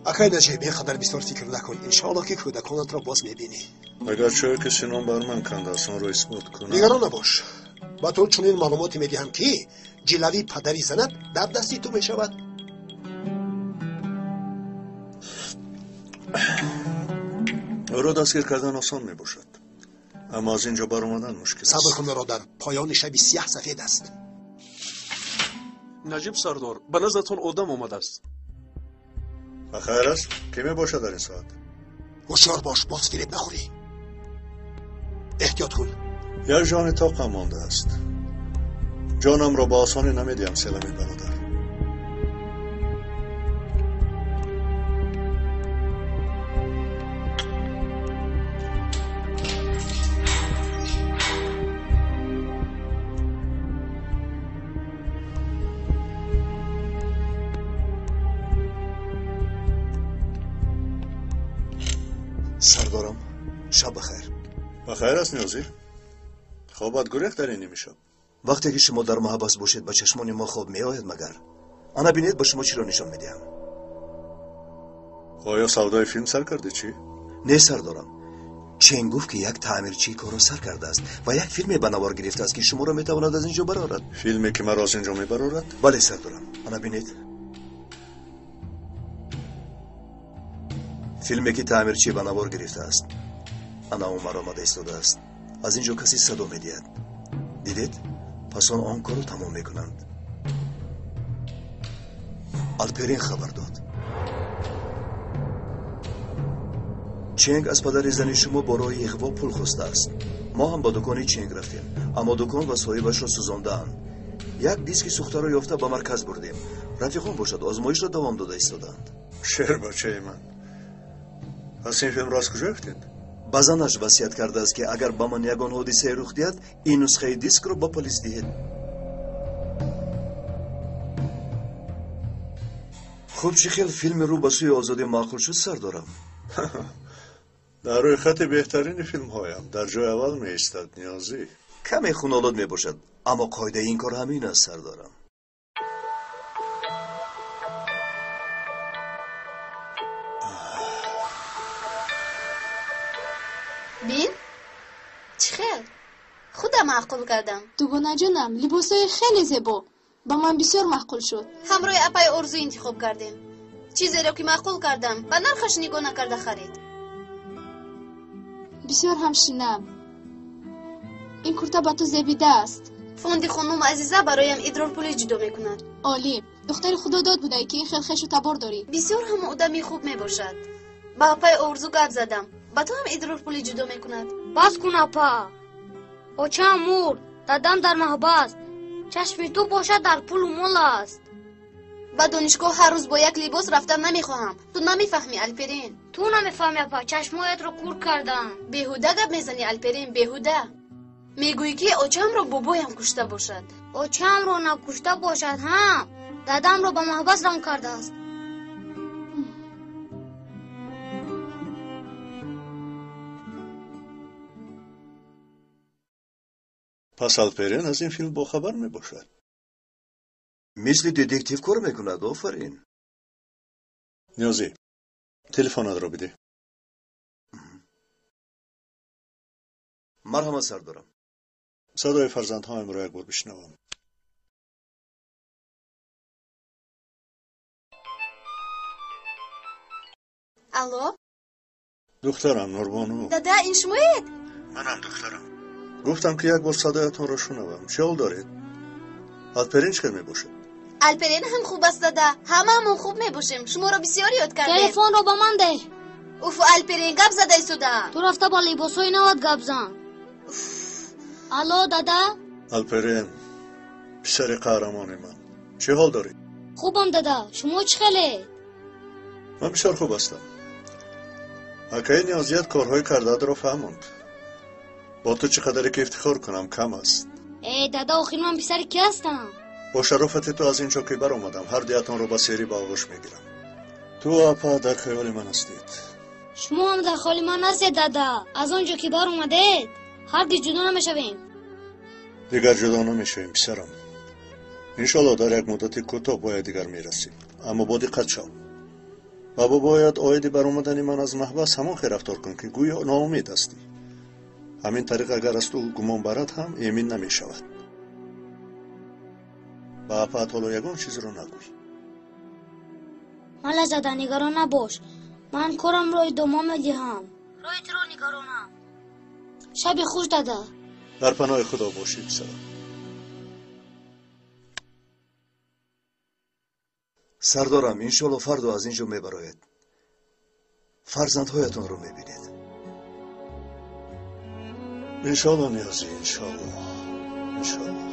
اکای نجیب اینقدر بسیار فکر نکن. انشاءالله که کودکانت را باز میبینی. اگر چه کسی نام بر من کنده آن را اثبات کنم. نگران نباش. با تو چنین معلوماتی میدهم که جلوی پدری زند در دستی تو میشود. او را دستگیر کردن آسان میباشد، اما از اینجا بر آمدن مشکل است. صبر کن برادر، پایان شب سیاه سفید است. نجیب سردار، به نظرتان آدم آمده است. بخیر است؟ کی میباشد در این ساعت؟ هوشیار باش، باز فریب نخوری. احتیاط کن. یک جان طاقم مانده است. جانم را با آسانی نمیدیم سلمی برادر. سردارم شب بخیر. بخیر است نیازی؟ خوابت گریخت در این نیمه شب. وقتی که شما در محبس باشید به چشمان ما خواب می آید مگر؟ انا بینید با شما چی را نشان میدهم. آیا سودای فیلم سر کرده چی؟ نه سردارم، چین گفت که یک تعمیرچی کارو سر کرده است و یک فیلم به نوار گرفته است که شما را میتواند از اینجا برارد. فیلمی که مرا از اینجا میبرارد؟ بله سردارم. انا بینید فیلمی که تعمیرچی به نوار گرفته است. انا عمر آمده ایستاده است. از اینجا کسی صدا میدهد. دیدید؟ پس آن کارو تمام میکنند. الپرین خبر داد. چنگ از پدر زن شما برای اغوا پول خواسته است. ما هم با دکان چنگ رفتیم، اما دکان و صاحبش را سوزاندند. یک دیسک سوخته را یافته به مرکز بردیم. رفیقان باشد آزمایش را دوام داده ایستادند. شعر بچه من. پس این فیلم را از کجا گرفتید؟ بزنش وصیت کرده است که اگر با من یگان حادثه رخ دهد این نسخه دیسک رو با پلیس دهید. خوب چه خیلی فیلم رو به سوی آزادی معقول شد سردارم. در روی خط بهترین فیلم هایم در جای اول می ایستد نیازی. کمی خونالود می باشد، اما قاعده این کار همین است سردارم. بین چی خیل؟ خودم معقول کردم. دوگانه جانم لباسای خیلی زیبا با من بسیار معقول شد. همراه اپای ارزو انتخاب کردیم. چیزی را که معقول کردم به نرخش نگاه نکرده خرید. بسیار هم شینم. این کرتا با تو زیبیده است. فوندی خانم عزیزه برایم ادرار پولی جدا میکند. عالی. دختر خدا داد بوده که این خیل خش و تبار داری. بسیار هم آدمی خوب میباشد. با پای ارزو گپ زدم. با تو هم ادرار پولی جدا میکند. بس کن اپا. آچه مور دادم در محبت. چشم تو باشد در پول و مال است. با دانشگاه هر روز با یک لباس رفتن نمیخواهم. تو نمیفهمی الپرین. تو نمیفهمی اپا. چشمایت رو کور کردم. بیهوده گپ میزنی الپرین، بیهوده. میگویی که آچم رو بابایم کشته باشد. آچم رو نکشته باشد هم. دادم رو به محبت رنگ کرده است. پس الپرین از این فیلم باخبر می باشد. مثل دیتکتیو کار میکند. آفرین. نیازی تلفنت رو بده. مرحبا سردارم. صدای فرزندهایم را یک بار بشنوم. الو؟ دخترم نوربانو. دادا این شمایید؟ منم دخترم. گفتم که یک بار صدایتون را شنوم. چه حال دارید؟ الپرین چه می باشد؟ الپرین هم خوب است دادا. هممون خوب می باشیم. شما را بسیار یاد کردیم. تلفن رو به من ده. اوف الپرین گپ زده ایستوده. تو رفته با لباسای نواد گپ زن. الو دادا؟ الپرین پسر قهرمان من. چه حال داری؟ خوبم دادا. شما چه خیلی؟ من بسیار خوب هستم. اکای نیازیت کارهای کرده را فهموند. با تو چقدر که افتخار کنم کم است. ای دادا آخر من پسر کی هستم؟ با شرافت تو از این چوکی بر آمدم. هر دیتان رو با سری با آغوش میگیرم. تو اپا در خیال من هستید. شما هم در خیال من هستید دادا. از آنجا که بر اومدید هرگز جدا نمیشویم. دیگر جدا نمیشویم پسرم. انشالله در یک مدت کوتاه باید دیگر میرسیم. اما با دقت شو. بابا باید آید بر اومدن من از محبس همان خیر رفتار کن که گویا ناامید هستی. همین طریق اگر از تو گمان برد هم ایمین نمی شود. با اپا حالا یگان چیز رو نگوی. مالا زده نگران نباش. من کارم رو ادامه میدهم. رویت رو نگرانم. شب خوش دادا. در پناه خدا باشی پسرم. سردارم انشالله فردا از اینجا میبراید. فرزندهایتون رو میبینید. انشالله نیازی انشالله. انشالله.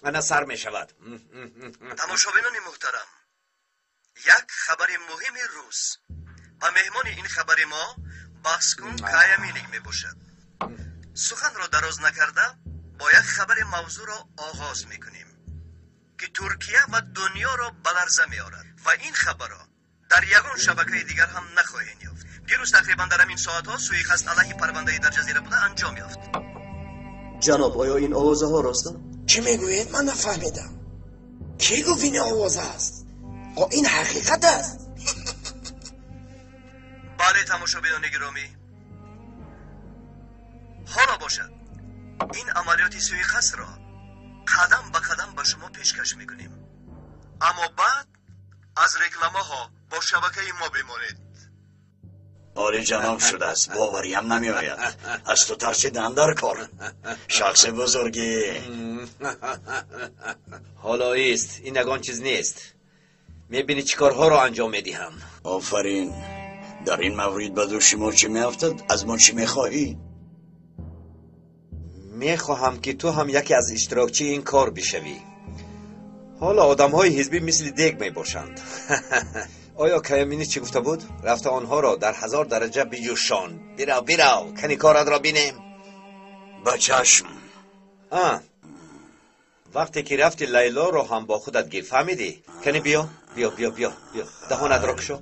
انا سر می شود. تماشابینان محترم، یک خبر مهم روز و مهمان این خبر ما باسکون کایمینگ می باشد. سخن را دراز نکرده با یک خبر موضوع را آغاز می کنیم که ترکیه و دنیا را بلرزه می آورد و این خبر را در یگان شبکه دیگر هم نخواهید یافت. دیروز تقریبا در همین ساعت ها سوءقصد علیه پرونده‌ای در جزیره بوده انجام یافت. جناب آیا این آوازه ها راسته؟ چی میگویید؟ من نفهمیدم. کی گفت این آوازه است؟ این حقیقت است؟ بله تماشابینان گرامی، حالا باشد این عملیات سوءقصد را قدم به قدم به شما پیشکش میکنیم، اما بعد از رکلامه ها با شبکه ما بمانید. آره جناب شده است، باوریم نمی آید. از تو ترسیدن در کار. شخص بزرگی. حالا ایست، این نگان چیز نیست. میبینی چی کارها رو انجام میدیم. آفرین. در این مورد به دوش ما چی میافتد؟ از ما چی میخواهی؟ میخواهم که تو هم یکی از اشتراکچی این کار بشوی. حالا آدم های حزبی مثل دیگ میباشند. آیا کیامینی چی گفته بود؟ رفته آنها را در 1000 درجه بیجوشان. بیراو کنی کارت را بینیم. با چشم. وقتی که رفتی لیلا رو هم با خودت گیر فهمیدی؟ کنی بیا دهانت را کشو.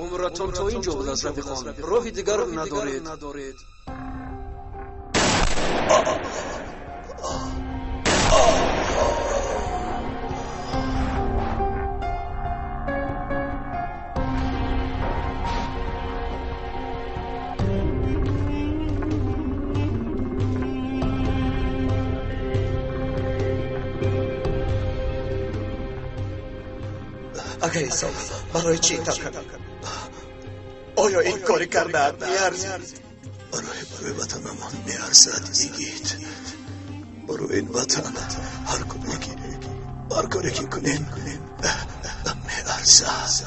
عمرتان تا اینجا بود از رفیقان. راه دیگر ندارید. اگر حساب برای چی تا کرد؟ آیا این کاری کردن میارزید؟ برای وطنمان میارزد ایگید. برای این وطن هر کاری که کنیم میارزد.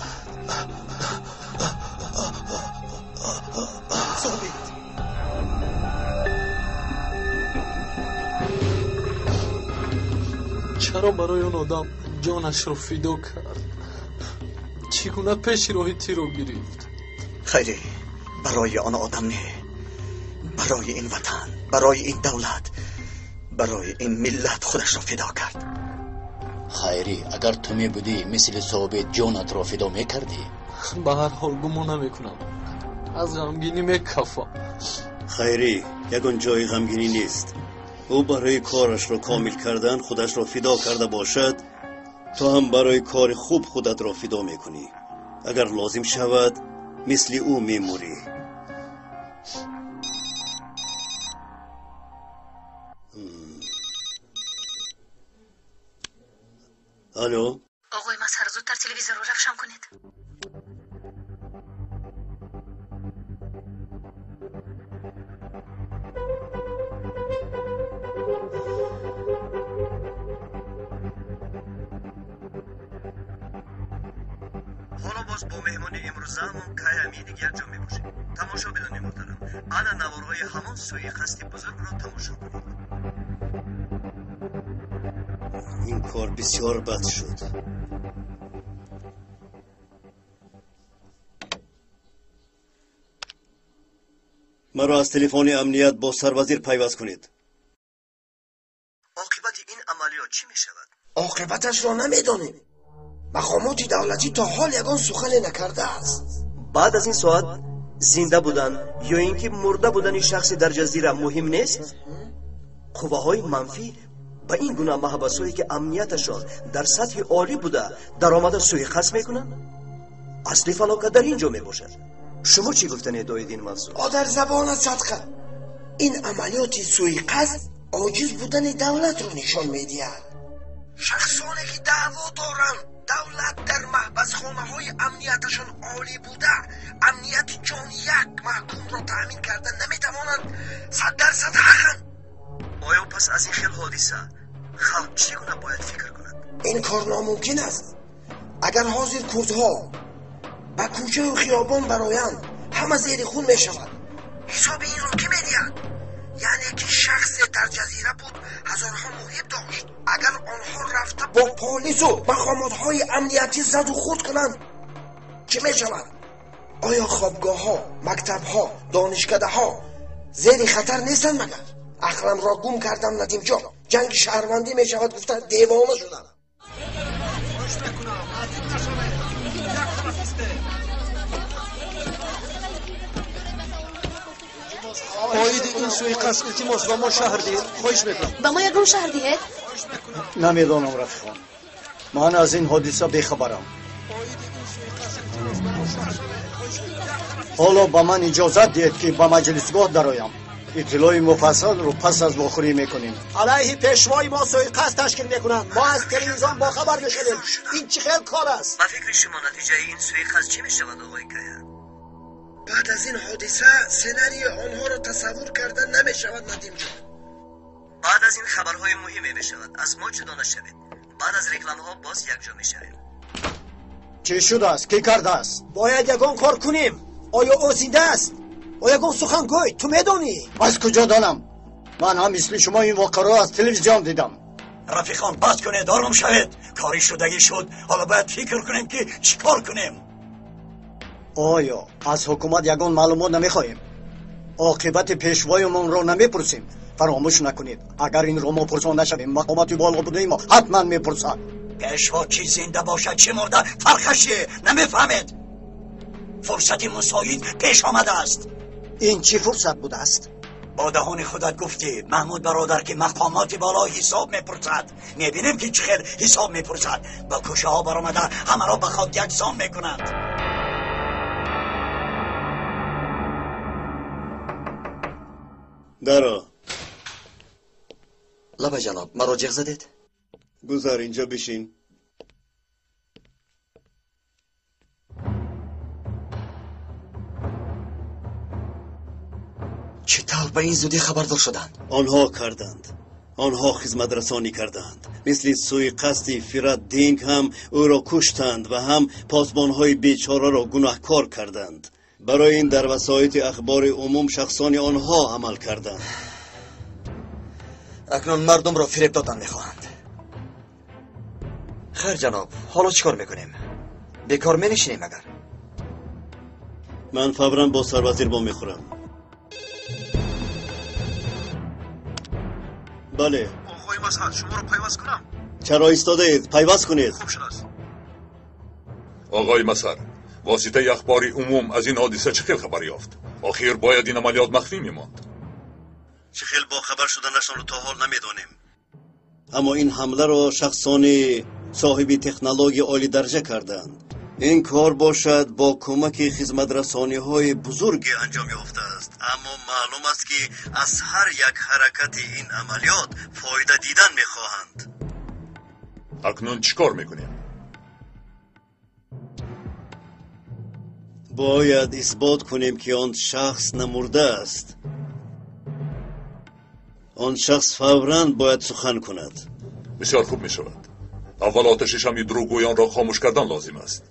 چرا برای اون آدم جانش رو فدا کرد؟ چگونه پیش راه تی رو گرفت؟ خیلی برای آن آدم نه، برای این وطن، برای این دولت، برای این ملت خودش را فدا کرد. خیری اگر تو می بودی مثل ثابت جانت را فدا میکردی؟ به هر حال گمان نمیکنم، از غمگینی میکفم. خیری یگان جای غمگینی نیست. او برای کارش را کامل کردن خودش را فدا کرده باشد، تو هم برای کار خوب خودت را فدا میکنی. اگر لازم شود مثل او میموری. الو آقای مظهر، زودتر تلویزیون رو روشن کنید. حالا باز با مهمانی امروزمون کایمی دیگر جا میباشیم. تماشا بدونی محترم، انا نوارهای همان سوی قصد بزرگ را تماشا کنید. این کار بسیار بد شد. مرا از تلفن امنیت با سروزیر پیوست کنید. عاقبت این عملیات چی میشود؟ عاقبتش را نمیدانیم. مقامات دولتی تا حال یگان سخن نکرده است. بعد از این ساعت زنده بودن یا اینکه مرده بودن شخصی در جزیره مهم نیست؟ قواهای منفی با این گونه محبسایی که امنیتشان در سطح عالی بوده در آمده سوی قصد میکنن؟ اصلی فلاکت در اینجا میباشد. شما چی گفتنی دارید این موضوع؟ در زبان صدقه این عملیات سوی قصد عاجز بودن دولت رو نشان میدهد. شخصانی که دعوا دارند دولت در محبس خانه های امنیتشان عالی بوده امنیت جان یک محکوم را تأمین کردن نمیتوانند 100% حقن. آیا پس از این خیل حادثه خلق چگونه باید فکر کند؟ این کار ناممکن است. اگر حاضر کردها با کوچه و خیابان برایند همه زیر خون می شود. حساب این رو که می دید؟ یعنی که شخص در جزیره بود هزارها محب داشت. اگر آنها رفته با پلیس و مقامات های امنیتی زد و خورد کنند چه می شود؟ آیا خوابگاه ها، مکتب ها، دانشکده ها زیر خطر نیستند مگر؟ عقلم را گم کردم ندیم جا. جنگ شهروندی می شود گفتن دیوانه شدن. آید این سوی قصد التماس با ما شهر دید. خواهش میکنم با ما یکم شهر دید. نمیدانم رفیقان، من از این حادثه بیخبرم. حالا با من اجازت دید که با مجلسگاه درایم. اطلاع مفصل رو پس از واخوری میکنیم. علیه پیشوای ما سوی قصد تشکیل میکنند. ما از تلویزیون با خبر میشدیم. این چه خیل کار است؟ با فکر شما نتیجه این سوی قصد چی میشود آقای کایا؟ بعد از این حادثه سناریو آنها را تصور کردن نمیشود ندیم جان. بعد از این خبرهای مهمی میشود از ما جدا نشوید. بعد از رکلام ها باز یک جا میشویم. چی شده است؟ کی کرده است؟ باید یگان کار کنیم. آیا او زنده است؟ و یگان سخن گوی تو میدانی؟ از کجا دانم؟ من هم مثل شما این واقعه را از تلویزیون دیدم. رفیقان بس کنید، آرام شوید. کاری شدگی شد، حالا باید فکر کنیم که چیکار کنیم. آیا از حکومت یگان معلومات نمیخواهیم؟ عاقبت پیشوایمون را نمیپرسیم؟ فراموش نکنید اگر این را ما پرسانده شویم مقامات بالا بوده ما حتما میپرسد. پیشوا چی زنده باشد چه مرده فرقش چیه نمیفهمید؟ فرصت مساعد پیش آمده است. این چی فرصت بوده است؟ با دهان خودت گفتی محمود برادر که مقامات بالا حساب میپرسد. میبینیم که چه خیل حساب میپرسد. با کوشه ها برآمده همه را به خود یکسان میکند. درا لبه جناب مرا جغ زدید؟ گذار اینجا بشین. چطور به این زودی خبردار شدند؟ آنها کردند. آنها خدمت رسانی کردند. مثل سوی قصد فرد دینگ هم او را کشتند و هم پاسبانهای بیچاره را گناهکار کردند. برای این در وسایط اخبار عموم شخصان آنها عمل کردند. اکنون مردم را فریب دادن میخواهند. خیر جناب، حالا چیکار میکنیم؟ بیکار مینشینیم اگر؟ من فوراً با سروزیر با میخورم. بله. آقای مظهر شما رو پیوست کنم؟ چرا ایستاده اید؟ پیوست کنید. خوب شد است. آقای مظهر، واسطه اخبار عموم از این حادثه چه خیل خبر یافت؟ آخر باید این عملیات مخفی میماند. چه خیل با خبر شدنشان رو تا حال نمیدونیم. اما این حمله را شخصانی صاحب تکنولوژی عالی درجه کردند. این کار باشد با کمک خدمت رسانی های بزرگی انجام یافته است. اما معلوم است که از هر یک حرکت این عملیات فایده دیدن میخواهند. اکنون چیکار میکنیم؟ باید اثبات کنیم که آن شخص نمرده است. آن شخص فوراً باید سخن کند. بسیار خوب میشود. اول آتش شمع دروغگویان را خاموش کردن لازم است.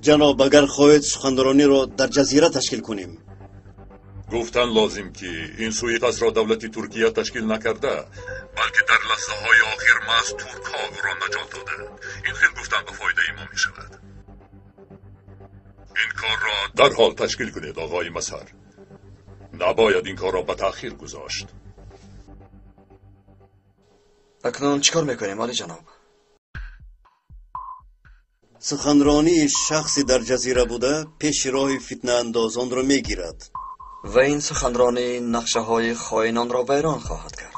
جناب اگر خواهید سخنرانی را در جزیره تشکیل کنیم. گفتن لازم که این سویقست را دولت ترکیه تشکیل نکرده، بلکه در لحظه های آخر ما از ترک ها او را نجات داده. این خیلی گفتن به فایده ما می شود. این کار را در حال تشکیل کنید آقای مظهر. نباید این کار را به تأخیر گذاشت. اکنون چیکار میکنیم عالی جناب؟ سخنرانی شخصی در جزیره بوده پیش راه فتنه اندازان را میگیرد و این سخنرانی نقشه های خائنان را ویران خواهد کرد.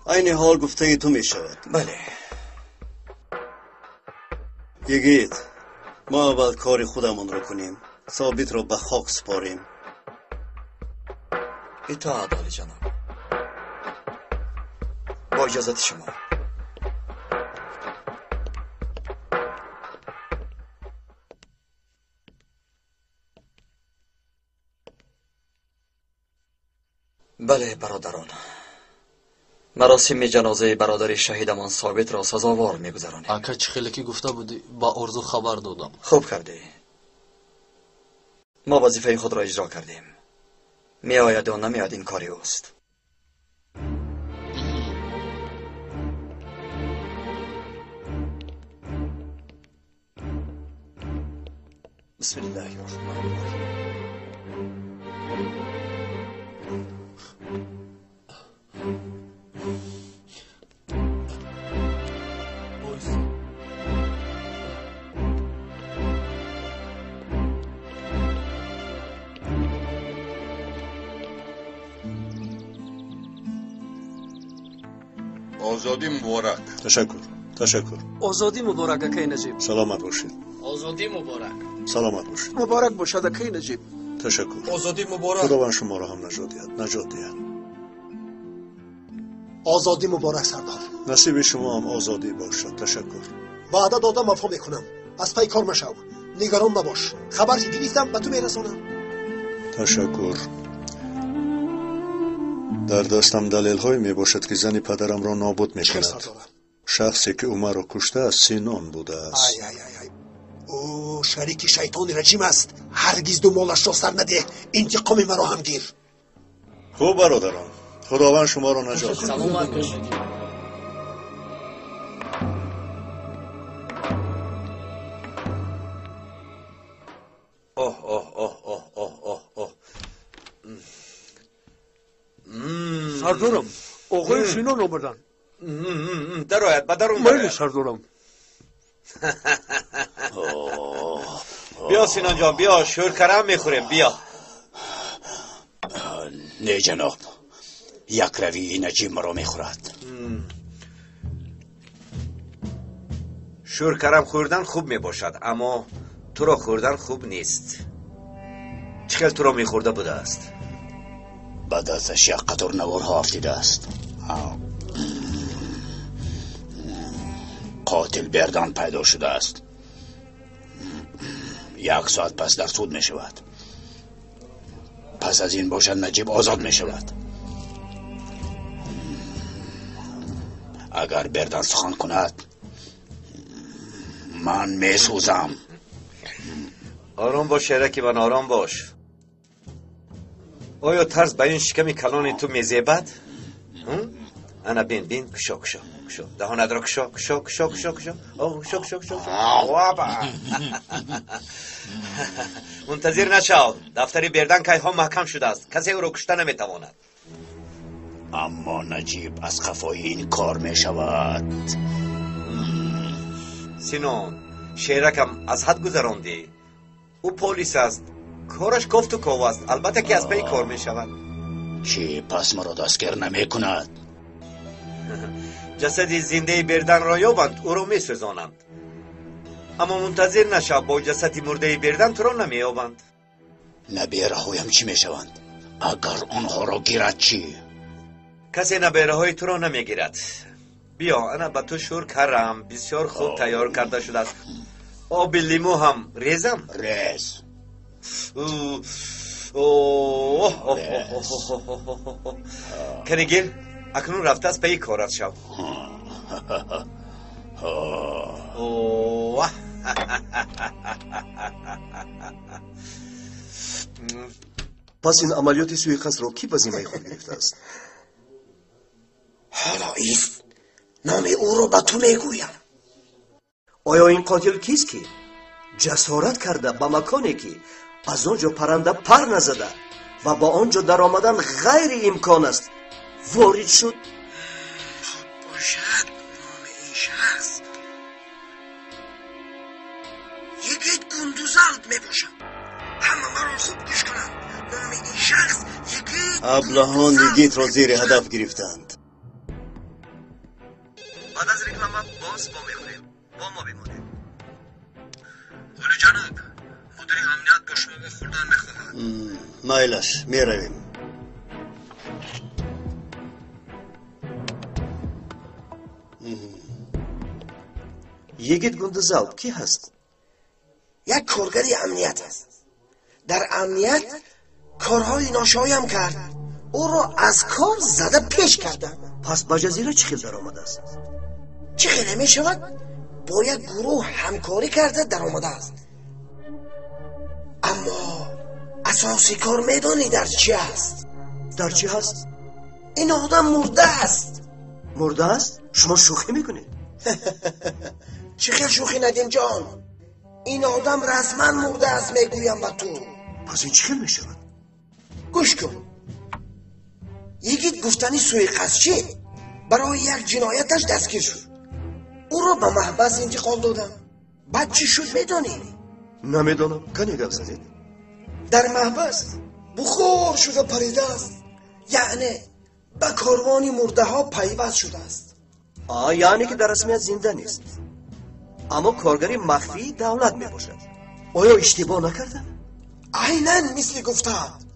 این حال گفته تو می شود. بله. یگید ما اول کار خودمان را کنیم. ثابت را به خاک سپاریم. اطاعت عالی جناب. با اجازت شما. بله برادران، مراسم جنازه برادر شهیدمان ثابت را سزاوار میگذرانیم. اکا چه خیلی که گفته بودی با ارزو خبر دادم. خوب کردی. ما وظیفه خود را اجرا کردیم. می آید و نمی آید این کاری اوست. بسم الله الرحمن الرحیم. آزادی مبارک. تشکر. آزادی مبارک اکای نجیب. سلامت باشید. آزادی مبارک. سلامت باشید. مبارک باشد اکای نجیب. تشکر. آزادی مبارک. خداوند شما را هم نجات دهد. آزادی مبارک سردار. نصیب شما هم آزادی باشد. تشکر. وعده دادم وفا میکنم. از پی کار مشو. نگران نباش. خبر که گرفتم به تو میرسونم. تشکر. در دستم دلیل های می باشد که زن پدرم را نابود می کند. شخصی که او را کشته است سینان بوده است. او شریک شیطان رجیم است. هرگز دو مالش را سر نده. انتقام مرا هم گیر. خوب برادران، خداوند شما را نجات دهد. سلامت باشید. سردارم آقای سینان آمدن. درآید به درون بله سردارم. بیا سینان جان بیا، شورکرم میخوریم، بیا. نه جناب، یک روی نجیب مرا میخورد. شورکرم خوردن خوب میباشد، اما تو را خوردن خوب نیست. چه تو را میخورده بوده است؟ بعد ازش یک قطار نوارها افتیده است. قاتل بردان پیدا شده است. 1 ساعت پس در سود می شود. پس از این باشد نجیب آزاد می شود. اگر بردان سخن کند من می سوزم. آرام باش شیرکی من، آرام باش. آیا ترس به این شکمی کلانی تو میزیبد؟ انا بین کشا دهانت را کشا منتظر نشو، دفتری بردن که ها محکم شده است، کسی او را کشته نمیتواند. اما نجیب از خفای این کار می شود. سینون شیرکم از حد گذراندی. او پلیس است، کارش گفت و کو است، البته که از پی کار می شود. چی پس مرا دستگیر نمی کند؟ جسدی زنده بردن را یابند، او را می سوزانند. اما منتظر نشو، با جسدی مرده بردن تو را نمی یابند. نبیره هایم چی می شوند؟ اگر آنها را گیرد چی؟ کسی نبیره های تو را نمی گیرد. بیا انا به تو شور کرم، بسیار خوب تیار کرده شده است. آب لیمو هم ریزم؟ ریز. کنگیر اکنون رفته از پی کارت شو. پس این عملیات سوء قصد را کی به ذمه خود گرفته است؟ حالا ایست نام او را به تو میگویم. آیا این قاتل کیست که جسارت کرده به مکانی که از آنجا پرنده پر نزده و با آنجا در آمدن غیر امکان است وارد شد؟ باشد نام این شخص یگید گندوزالد می باشد. همه مرا خوب گوش کنند. نام این شخص یگید ابلهان یگید را زیر هدف گرفتند. بعد از رکلام باز با میخوریم، با ما بیمونیم. ولی جناب مدیر امنیت با شما با خوردن میخواهد. مایلش میرویم. یگید گندوزالد کی هست؟ یک کارگری امنیت است. در امنیت کارهای ناشایم کرد، او را از کار زده پیش کردن. پس با جزیره چه خیل در آمده است؟ چه خیلی می شود؟ با یک گروه همکاری کرده در آمده است. اما اساسی کار میدانی در چی است؟ در چی هست؟ این آدم مرده است. مرده است؟ شما شوخی میکنید؟ چه خیلی شوخی ندیم جان، این آدم رسما مرده است میگویم با تو. پس این چه خیل میشود؟ گوش کن، یگید گفتنی سوی قصدچی برای یک جنایتش دستگیر شد. او را به محبس انتقال دادم. بعد چی شد میدانی؟ نمیدانم، کنی گپ زنید. در محبس بخور شده پریده است، یعنی به کاروان مرده ها پیوست شده است. یعنی که در رسمیت زنده نیست، اما کارگری مخفی دولت می باشد. آیا اشتباه نکرده؟ عیناً مثل گفتند.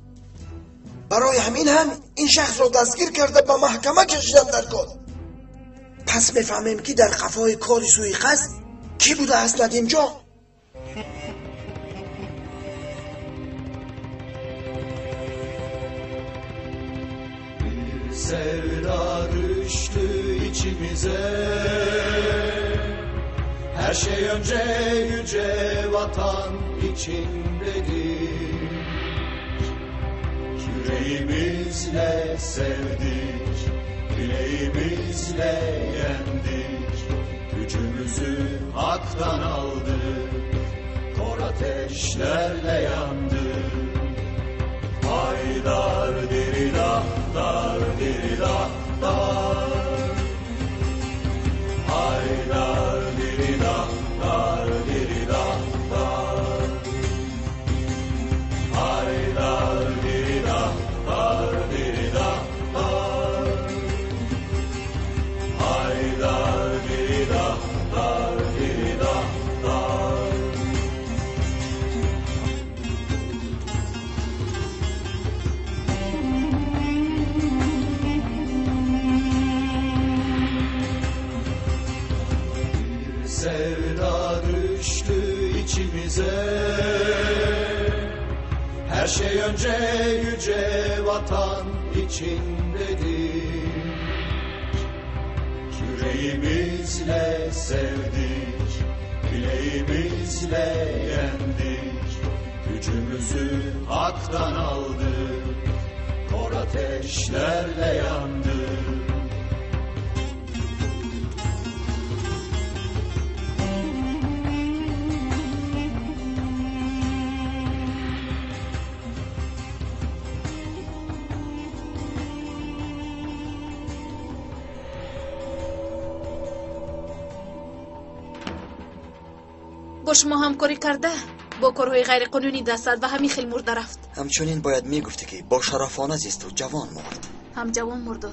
برای همین هم این شخص را دستگیر کرده به محکمه کشیدم در کار. پس میفهمیم که در قفای کار سوی قصد کی بوده است ندیم جان؟ Sevda düştü içimize, her şey önce yüce vatan içindedir. Yüreğimizle sevdik, dileğimizle yendik. Gücümüzü haktan aldık, kor ateşlerle yandık. Haydar diri dahtar diri dahtar, Haydar diri dahtar diri dahtar. Her şey önce yüce vatan içindedir. Yüreğimizle sevdik, bileğimizle yendik. Gücümüzü haktan aldık, kor ateşlerle yandık. با شما همکاری کرده با کارهای غیر قانونی دست زد و همین خیلی مرده رفت. همچنین باید میگفتی که با شرفانه زیست و جوان مرد. هم جوان مرد و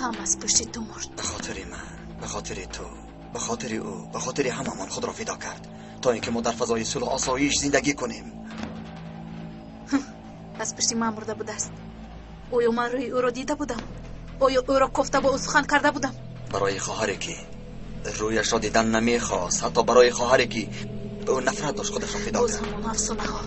هم از پشت تو مرد. به خاطر من، به خاطر تو، به خاطر او، به خاطر هممان خود را فدا کرد تا اینکه ما در فضای صلح و آسایش زندگی کنیم. از پشت من مرده بود است. آیا من روی او را دیده بودم؟ آیا او را کفته با او سخن کرده بودم؟ برای خواهری که رویش را دیدن نمیخواست، حتی برای خواهری که به او نفرت داشت خودش را فدا کرد. باز همون افسانه ها.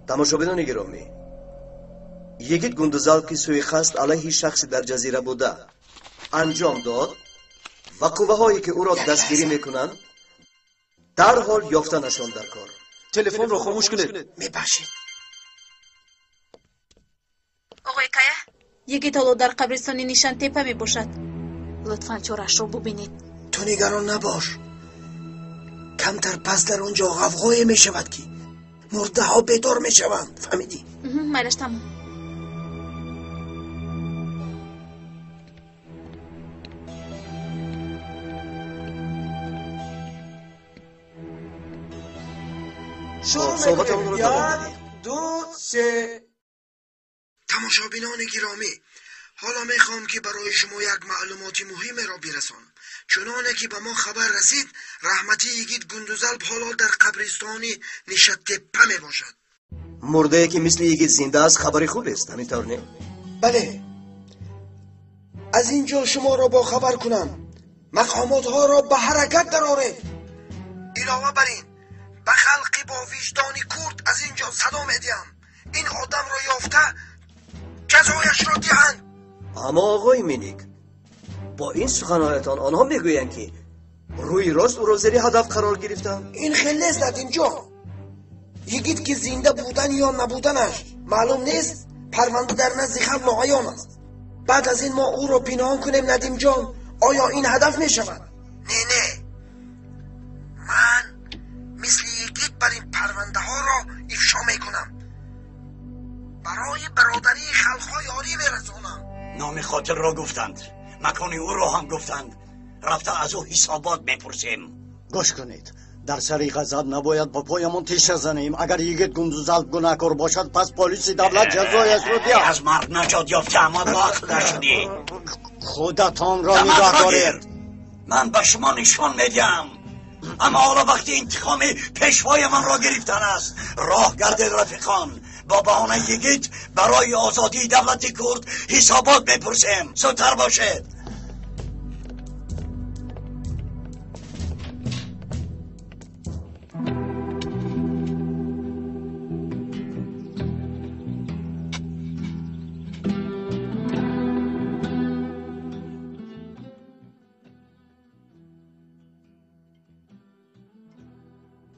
тамошобинони гиромӣ, ягид гундузалки суиқасд алайҳи шахси дар ҷазира буда анҷом дод ва қувваҳое ки ӯро дастгирӣ мекунанд дарҳол ёфтанашон дар кор. телефонро хомӯш кунед. мебахшед. آقای کیا یکی حالا در قبرستان نشان تپه می باشد. لطفاً چورش رو ببینید. تو نگران نباش. کمتر پس در اونجا غوغای می شود که مرده ها بیدار می شوند. فهمیدی؟ میلش تمام. شروع میکنیم. یک، دو، سه. تماشابینان گرامی، حالا میخوام که برای شما یک معلومات مهم را برسانم. چنانه که به ما خبر رسید رحمتی یگید گندوزلب حالا در قبرستانی نشت تپه می باشد. مرده که مثل یگید زنده است خبری خوب است، همینطور نه؟ بله. از اینجا شما را با خبر کنم مقامات ها را به حرکت درآورید. علاوه بر این به خلقی با وجدانی کرد از اینجا صدا میدیم این آدم را یافته جزایش را دهند. اما آقای مینیک، با این سخنهایتان آنها میگویند که روی راست او را زیر هدف قرار گرفتند. این خیلی نیست اینجا. یگید که زنده بودن یا نبودنش معلوم نیست. پرونده در نزد خلق ناعیان است. بعد از این ما او را پنهان کنیم ندیم جان، آیا این هدف می شود؟ نه من مثل یگید بر این پرونده ها را افشا می کنم، برای برادری خلق ها یاری می رسونم. نام خاطر را گفتند، مکان او را هم گفتند، رفته از او حسابات میپرسیم. گوش کنید، در سری غضب نباید با پایمان تیشه زنیم. اگر یگید گندوزلب گناهکار باشد پس پلیس دولت جزایش رو دهد. از مرد نجات یافته اما با عقل شدی. خودتان را نگاه دارید. من به شما نشان میدم، اما حالا وقتی انتقام پیشوای من را گرفتن است. راه گردید رفیقان، با بهانه یگید برای آزادی دولت کرد حسابات میپرسیم. زودتر باشید.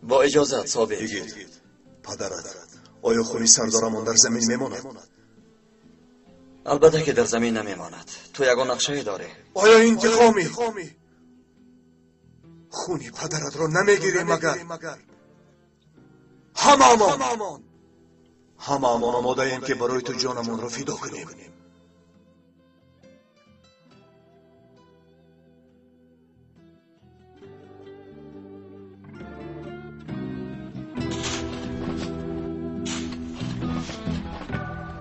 با اجازت ثابت. پدرت آیا خونی سردارمان در زمین میماند؟ البته که در زمین نمیماند. تو یگان نقشه داره. آیا انتقامی خونی پدرت را نمیگیری مگر؟ همامان آماده ایم که برای تو جانمان را فدا کنیم.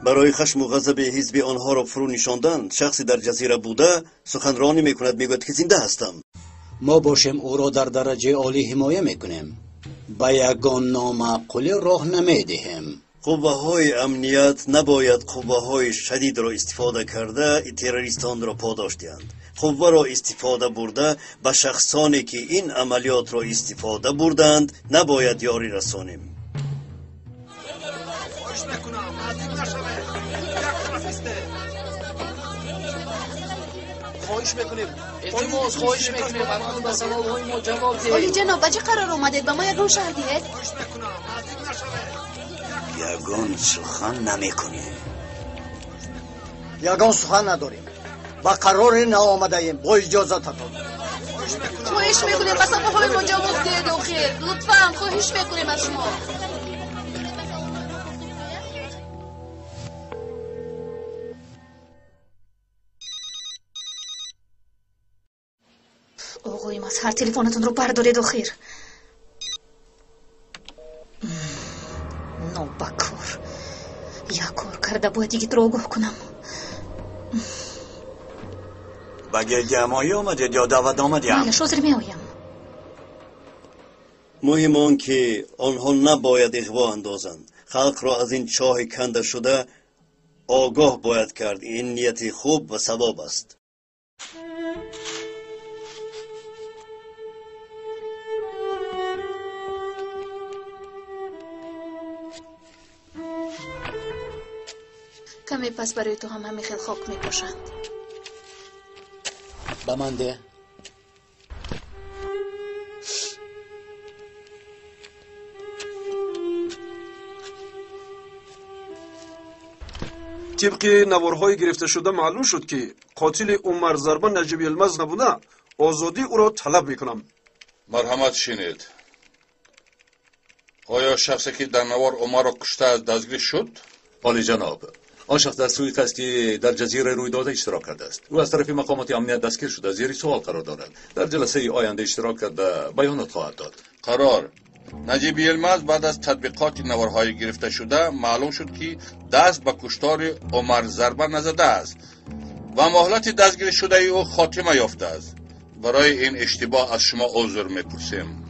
برای خشم و غضب حزب آنها را فرو نشاندن شخصی در جزیره بوده سخنرانی میکند، میگوید که زنده هستم. ما باشیم او را در درجه عالی حمایه میکنیم. به یگان نامعقولی راه نمیدهیم. قوه های امنیت نباید قوه های شدید را استفاده کرده تروریستان را پاداش دهند. قوه را استفاده برده به شخصانی که این عملیات را استفاده بردند نباید یاری رسانیم. خواهش میکنیم التماس خواهش میکنیم فرمان به سوالهای ما جواب دهید. ولی جناب به چه قرار اومدید؟ به ما یگان شهر دهید؟ یگان سخن نمیکنیم. یگان سخن نداریم. با قرار نآمده ایم. با اجازتتان خواهش میکنیم به سوالهای ما جواب دهید. آخر لطفا خواهش میکنیم از شما. آقای مظهر تلفنتون رو بردارید آخر. نابکار یک کار کرده باید یکی رو آگاه کنم. به گردیمایی آمدید یا دعوت آمدیم؟ بله شازر می آیم. مهم آن که آنها نباید اغوا اندازند. خلق را از این چاه کنده شده آگاه باید کرد. این نیت خوب و ثواب است. کمی پس برای تو هم خیلی خاک می پاشند. به من ده. طبق نوارهای گرفته شده معلوم شد که قاتل عمر ضربه نجیب یلمز نبوده. آزادی او را طلب میکنم. مرحمت شینید. آیا شخصی که در نوار عمر را کشته از دستگیر شد؟ عالی جناب، آن شخص در سویقاست که در جزیره روی داده اشتراک کرده است. او از طرف مقامات امنیت دستگیر شده زیر سوال قرار دارد. در جلسه آینده اشتراک کرده بیانات خواهد داد. قرار نجیب یلمز بعد از تطبیقات نوارهای گرفته شده معلوم شد که دست به کشتار عمر ضربه نزده است و مهلت دستگیر شده او خاتمه یافته است. برای این اشتباه از شما عذر میپرسیم.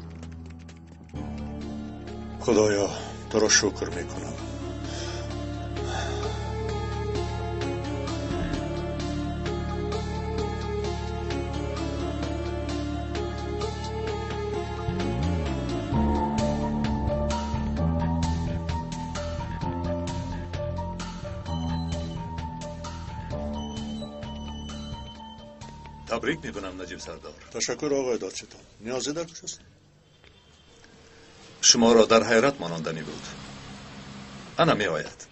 خدایا تو را شکر میکنم. تبریک میکنم نجیب سردار. تشکر آقای دادستان. نیازی در کجاست؟ شما را در حیرت مانندنی بود. انا می آید.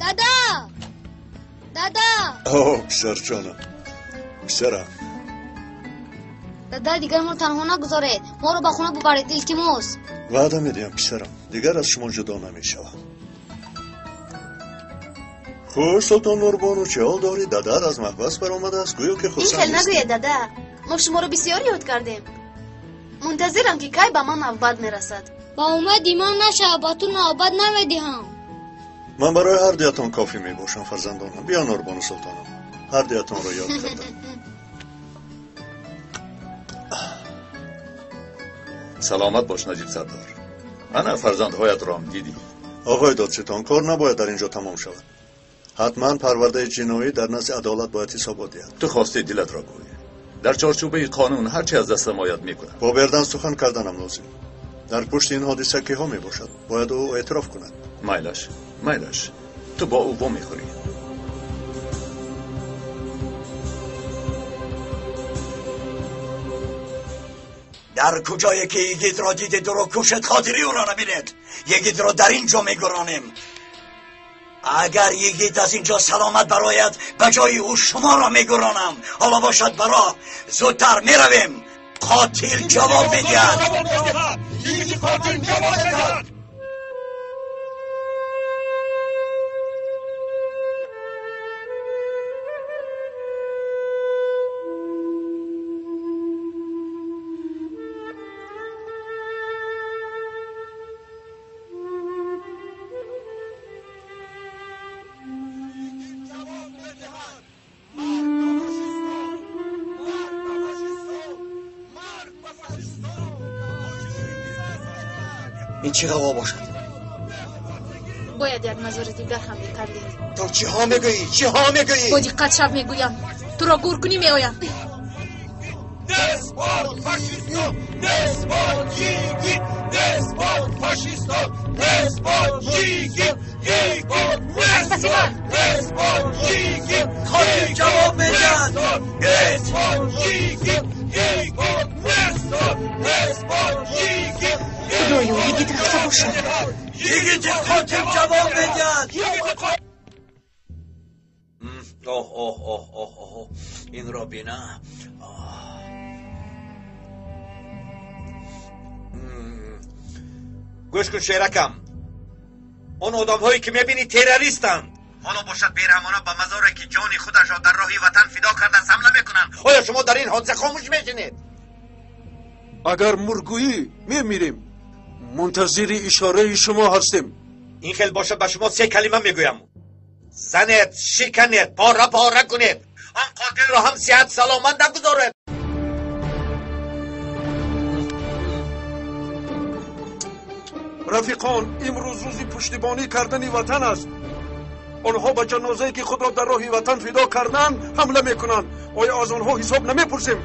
دادا دادا. اوه پسر جانم. پسرم. دادا دیگر ما رو تنها نگذارید. ما رو به خونه ببرید التماس. وعده میدیم پسرم. دیگر از شما جدا نمیشوم. خوش سلطان نوربانو چه حال داری؟ دادر از محبس برآمده است گویا که این خرسند خیلی نیستی. نگوید دادا. ما شما رو بسیار یاد کردیم. منتظرم که کی به من نوبت میرسد. با اومد ایمان نشه با تو نوبت نمیدهم. من برای هر دیتان کافی میباشم فرزندانم. بیا نوربانو سلطانم. هر دیتان را یاد کردم. سلامت باش نجیب سردار. انا فرزندهایت را هم دیدی. آقای دادستان کار نباید در اینجا تمام شود. حتما پرونده جنایی در نزد عدالت باید حسابات دهد. تو خواسته دلت را گوی. در چارچوبه قانون هر چی از دستم آید میکنم. با بردن سخن کردنم لازم. در پشت این حادثه که ها میباشد باید او اعتراف کند. میلش تو با او میخوری. در کجایی که یگید را دیدید رو کشت خاطری او را نبینید. یگید را در اینجا میگرانیم. اگر یگید از اینجا سلامت برایت به جای او شما را میگرانم. حالا باشد برا زودتر میرویم. قاتل جواب میدهد. یگید قاتل جواب میدهد. این چی غوا باشد؟ باید یک نظر دیگر هم میکردید. تو چی ها میگویی؟ چی ها میگویی؟ با دقت شب میگویم تو را گور کنی میآیم. Despot fascisto, despot yigit, despot fascisto, despot yigit, yigit despot, despot yigit, خاطر جواب میدن. despot yigit, yigit despot yigit. خدایا یگیت رفته باشد. یگیت خاطر جواب میدن. اوه این را بینه. گوش کن شیرکم، اون آدم هایی که میبینی تروریستند. حالا باشد بیرحمانه به مزاره که جان خودش را در راه وطن فدا کردن حمله میکنن. آیا شما در این حادثه خاموش میشینید؟ اگر مرگویی میمیریم، منتظر اشاره شما هستیم. این خیلی باشد به شما 3 کلمه میگویم: زنید، شکنید، پاره کنید. آن قاتل را هم صحت سلامت نگذارید. رفیقان، امروز روزی پشتیبانی کردن وطن است. آنها به جنازه‌ای که خود را در راه وطن فدا کردند حمله میکنند. آیا از آنها حساب نمیپرسیم؟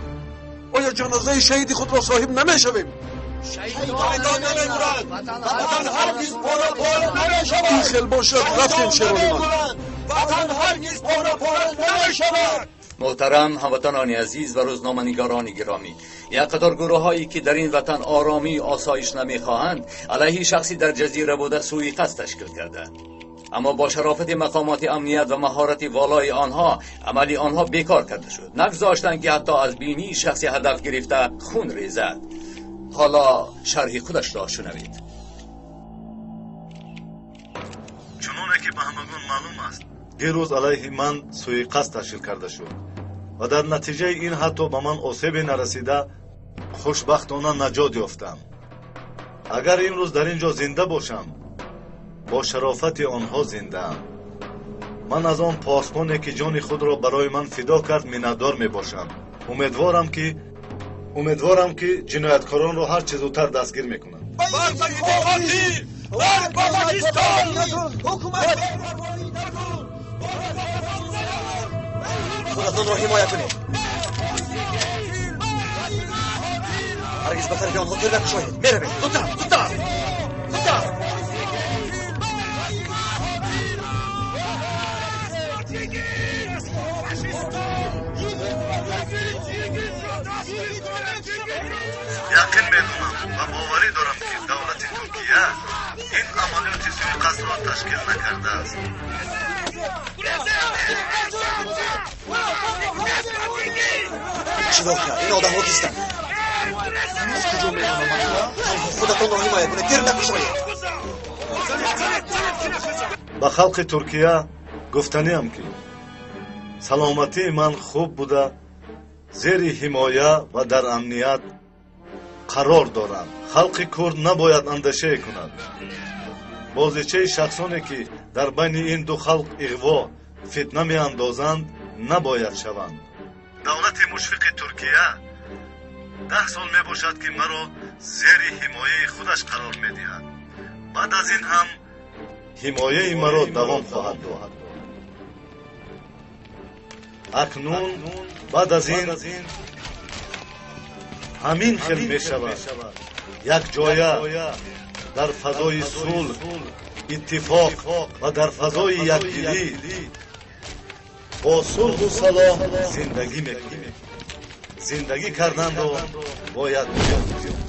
آیا جنازه شهید خود را صاحب نمیشویم؟ شهیدان نمی‌مرند، وطن هرگز پاره نمی‌شود. این خیلی باشد رفتیم شیران من. وطن هرگز پاره نمی‌شود. محترم هموطنان عزیز و روزنامه‌نگاران گرامی، یک قطار گروه هایی که در این وطن آرامی آسایش نمیخواهند علیه شخصی در جزیره بوده سوء قصد تشکیل کرده، اما با شرافت مقامات امنیت و مهارت والای آنها عملی آنها بیکار کرده شد. نگذاشتند که حتی از بینی شخصی هدف گرفته خون ریزد. حالا شرح خودش را شنوید. چنانه که به همگان معلوم است، دیروز علیه من سوء قصد تشکیل کرده شد و در نتیجه این حتی به من آسیبی نرسیده خوشبختانه نجات یافتم. اگر امروز در اینجا زنده باشم، با شرافت آنها زنده ام. من از آن پاسبانی که جان خود را برای من فدا کرد منتدار می باشم. امیدوارم که جنایتکاران را هر چه زودتر دستگیر میکنند. خودتان را حمایت کنید. هرگز به طرف آنها تلوک شوید. میروید. زودتر. یقین میکنم و باوری دارم که دولت ترکیه این عملیات سوء قصد را تشکیل نکرده است. چیکار کرد؟ این آدم ها کیستند؟ از کجا می‌آمدند؟ خودتان را حمایت کنید. دیر نکشید. به خلق ترکیه گفتنیم که سلامتی من خوب بوده، زیر حمایه و در امنیت قرار دارم. خلق کرد نباید اندیشه کند. بازیچه شخصانی که در بین این دو خلق اغوا فتنه می اندازند نباید شوند. دولت مشفق ترکیه 10 سال می باشد که مرا زیر حمایه خودش قرار می دهد. بعد از این هم حمایه مرا دوام خواهد داد. اکنون بعد از این همین خیل می شود. یک جایه در فضای صلح، اتفاق و در فضای یکدلی با صلح و سلام زندگی میکنیم. زندگی کردن رو باید یاد کنیم.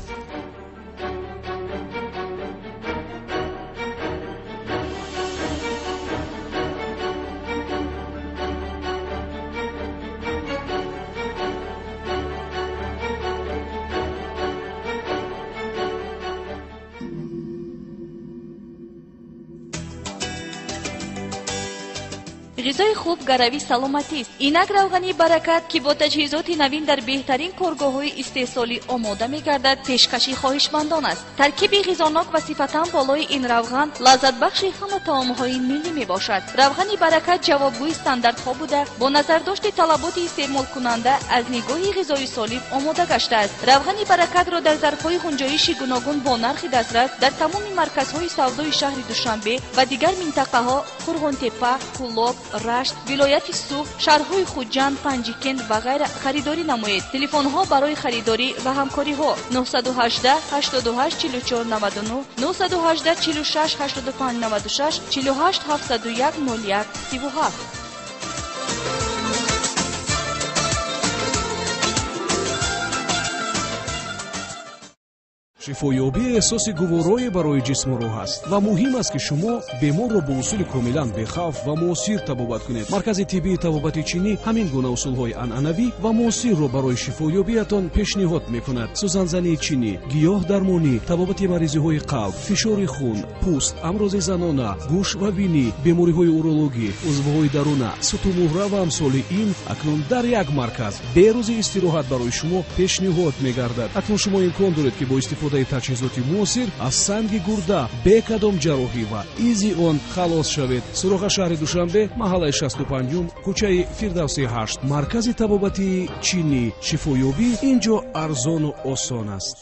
ғизои хуб гарави саломатист. Инак равғани баракат ки бо таҷҳизоти навин дар беҳтарин коргоҳҳои истеҳсолӣ омода мегардад, пешкаши хоҳишмандон аст. таркиби ғизонок ва сифатан болои ин равған лаззатбахши ҳама таомҳои миллӣ мебошад. равғани баракат ҷавобгӯи стандартҳо буда бо назардошти талаботи истеъмолкунанда аз нигоҳи ғизои солим омода гаштааст. равғани баракатро дар зарфҳои ҳунҷоиши гуногун бо нархи дастрас дар тамоми марказҳои савдои шаҳри Душанбе ва дигар минтақаҳо Қурғонтепа, Кулоб, Рашт, вилояти Суғ, шаҳрҳои Хуҷанд, Панҷикент ва ғайра харидорӣ намоед. телефонҳо барои харидорӣ ва ҳамкориҳо 918 88 44 99, 918 46 85 96, 48 701 01 37. шифоёбӣ эҳсоси гуворое барои ҷисму рӯҳ аст ва муҳим аст ки шумо беморро бо усули комилан бехавф ва муосир табобат кунед. маркази тиббии табобати чинӣ ҳамин гуна усулҳои анъанавӣ ва муосирро барои шифоёбиятон пешниҳод мекунад. сӯзанзании чинӣ, гиёҳдармонӣ, табобати маризиҳои қалб, фишори хун, пӯст, амрози занона, гӯш ва бинӣ, бемориҳои урологӣ, узвҳои даруна, сутумуҳра ва амсоли ин акнун дар як марказ берӯзи истироҳат барои шумо пешниҳод мегардад. акнун шумо имкон доред ки бо истифодаи таҷҳизоти муосир аз санги гурда бе кадом ҷарроҳӣ ва изи он халос шавед. суроға шаҳри Душанбе, маҳаллаи 65, кӯчаи Фирдавси 8, маркази табобати чинӣ. шифоёбӣ инҷо арзону осон аст.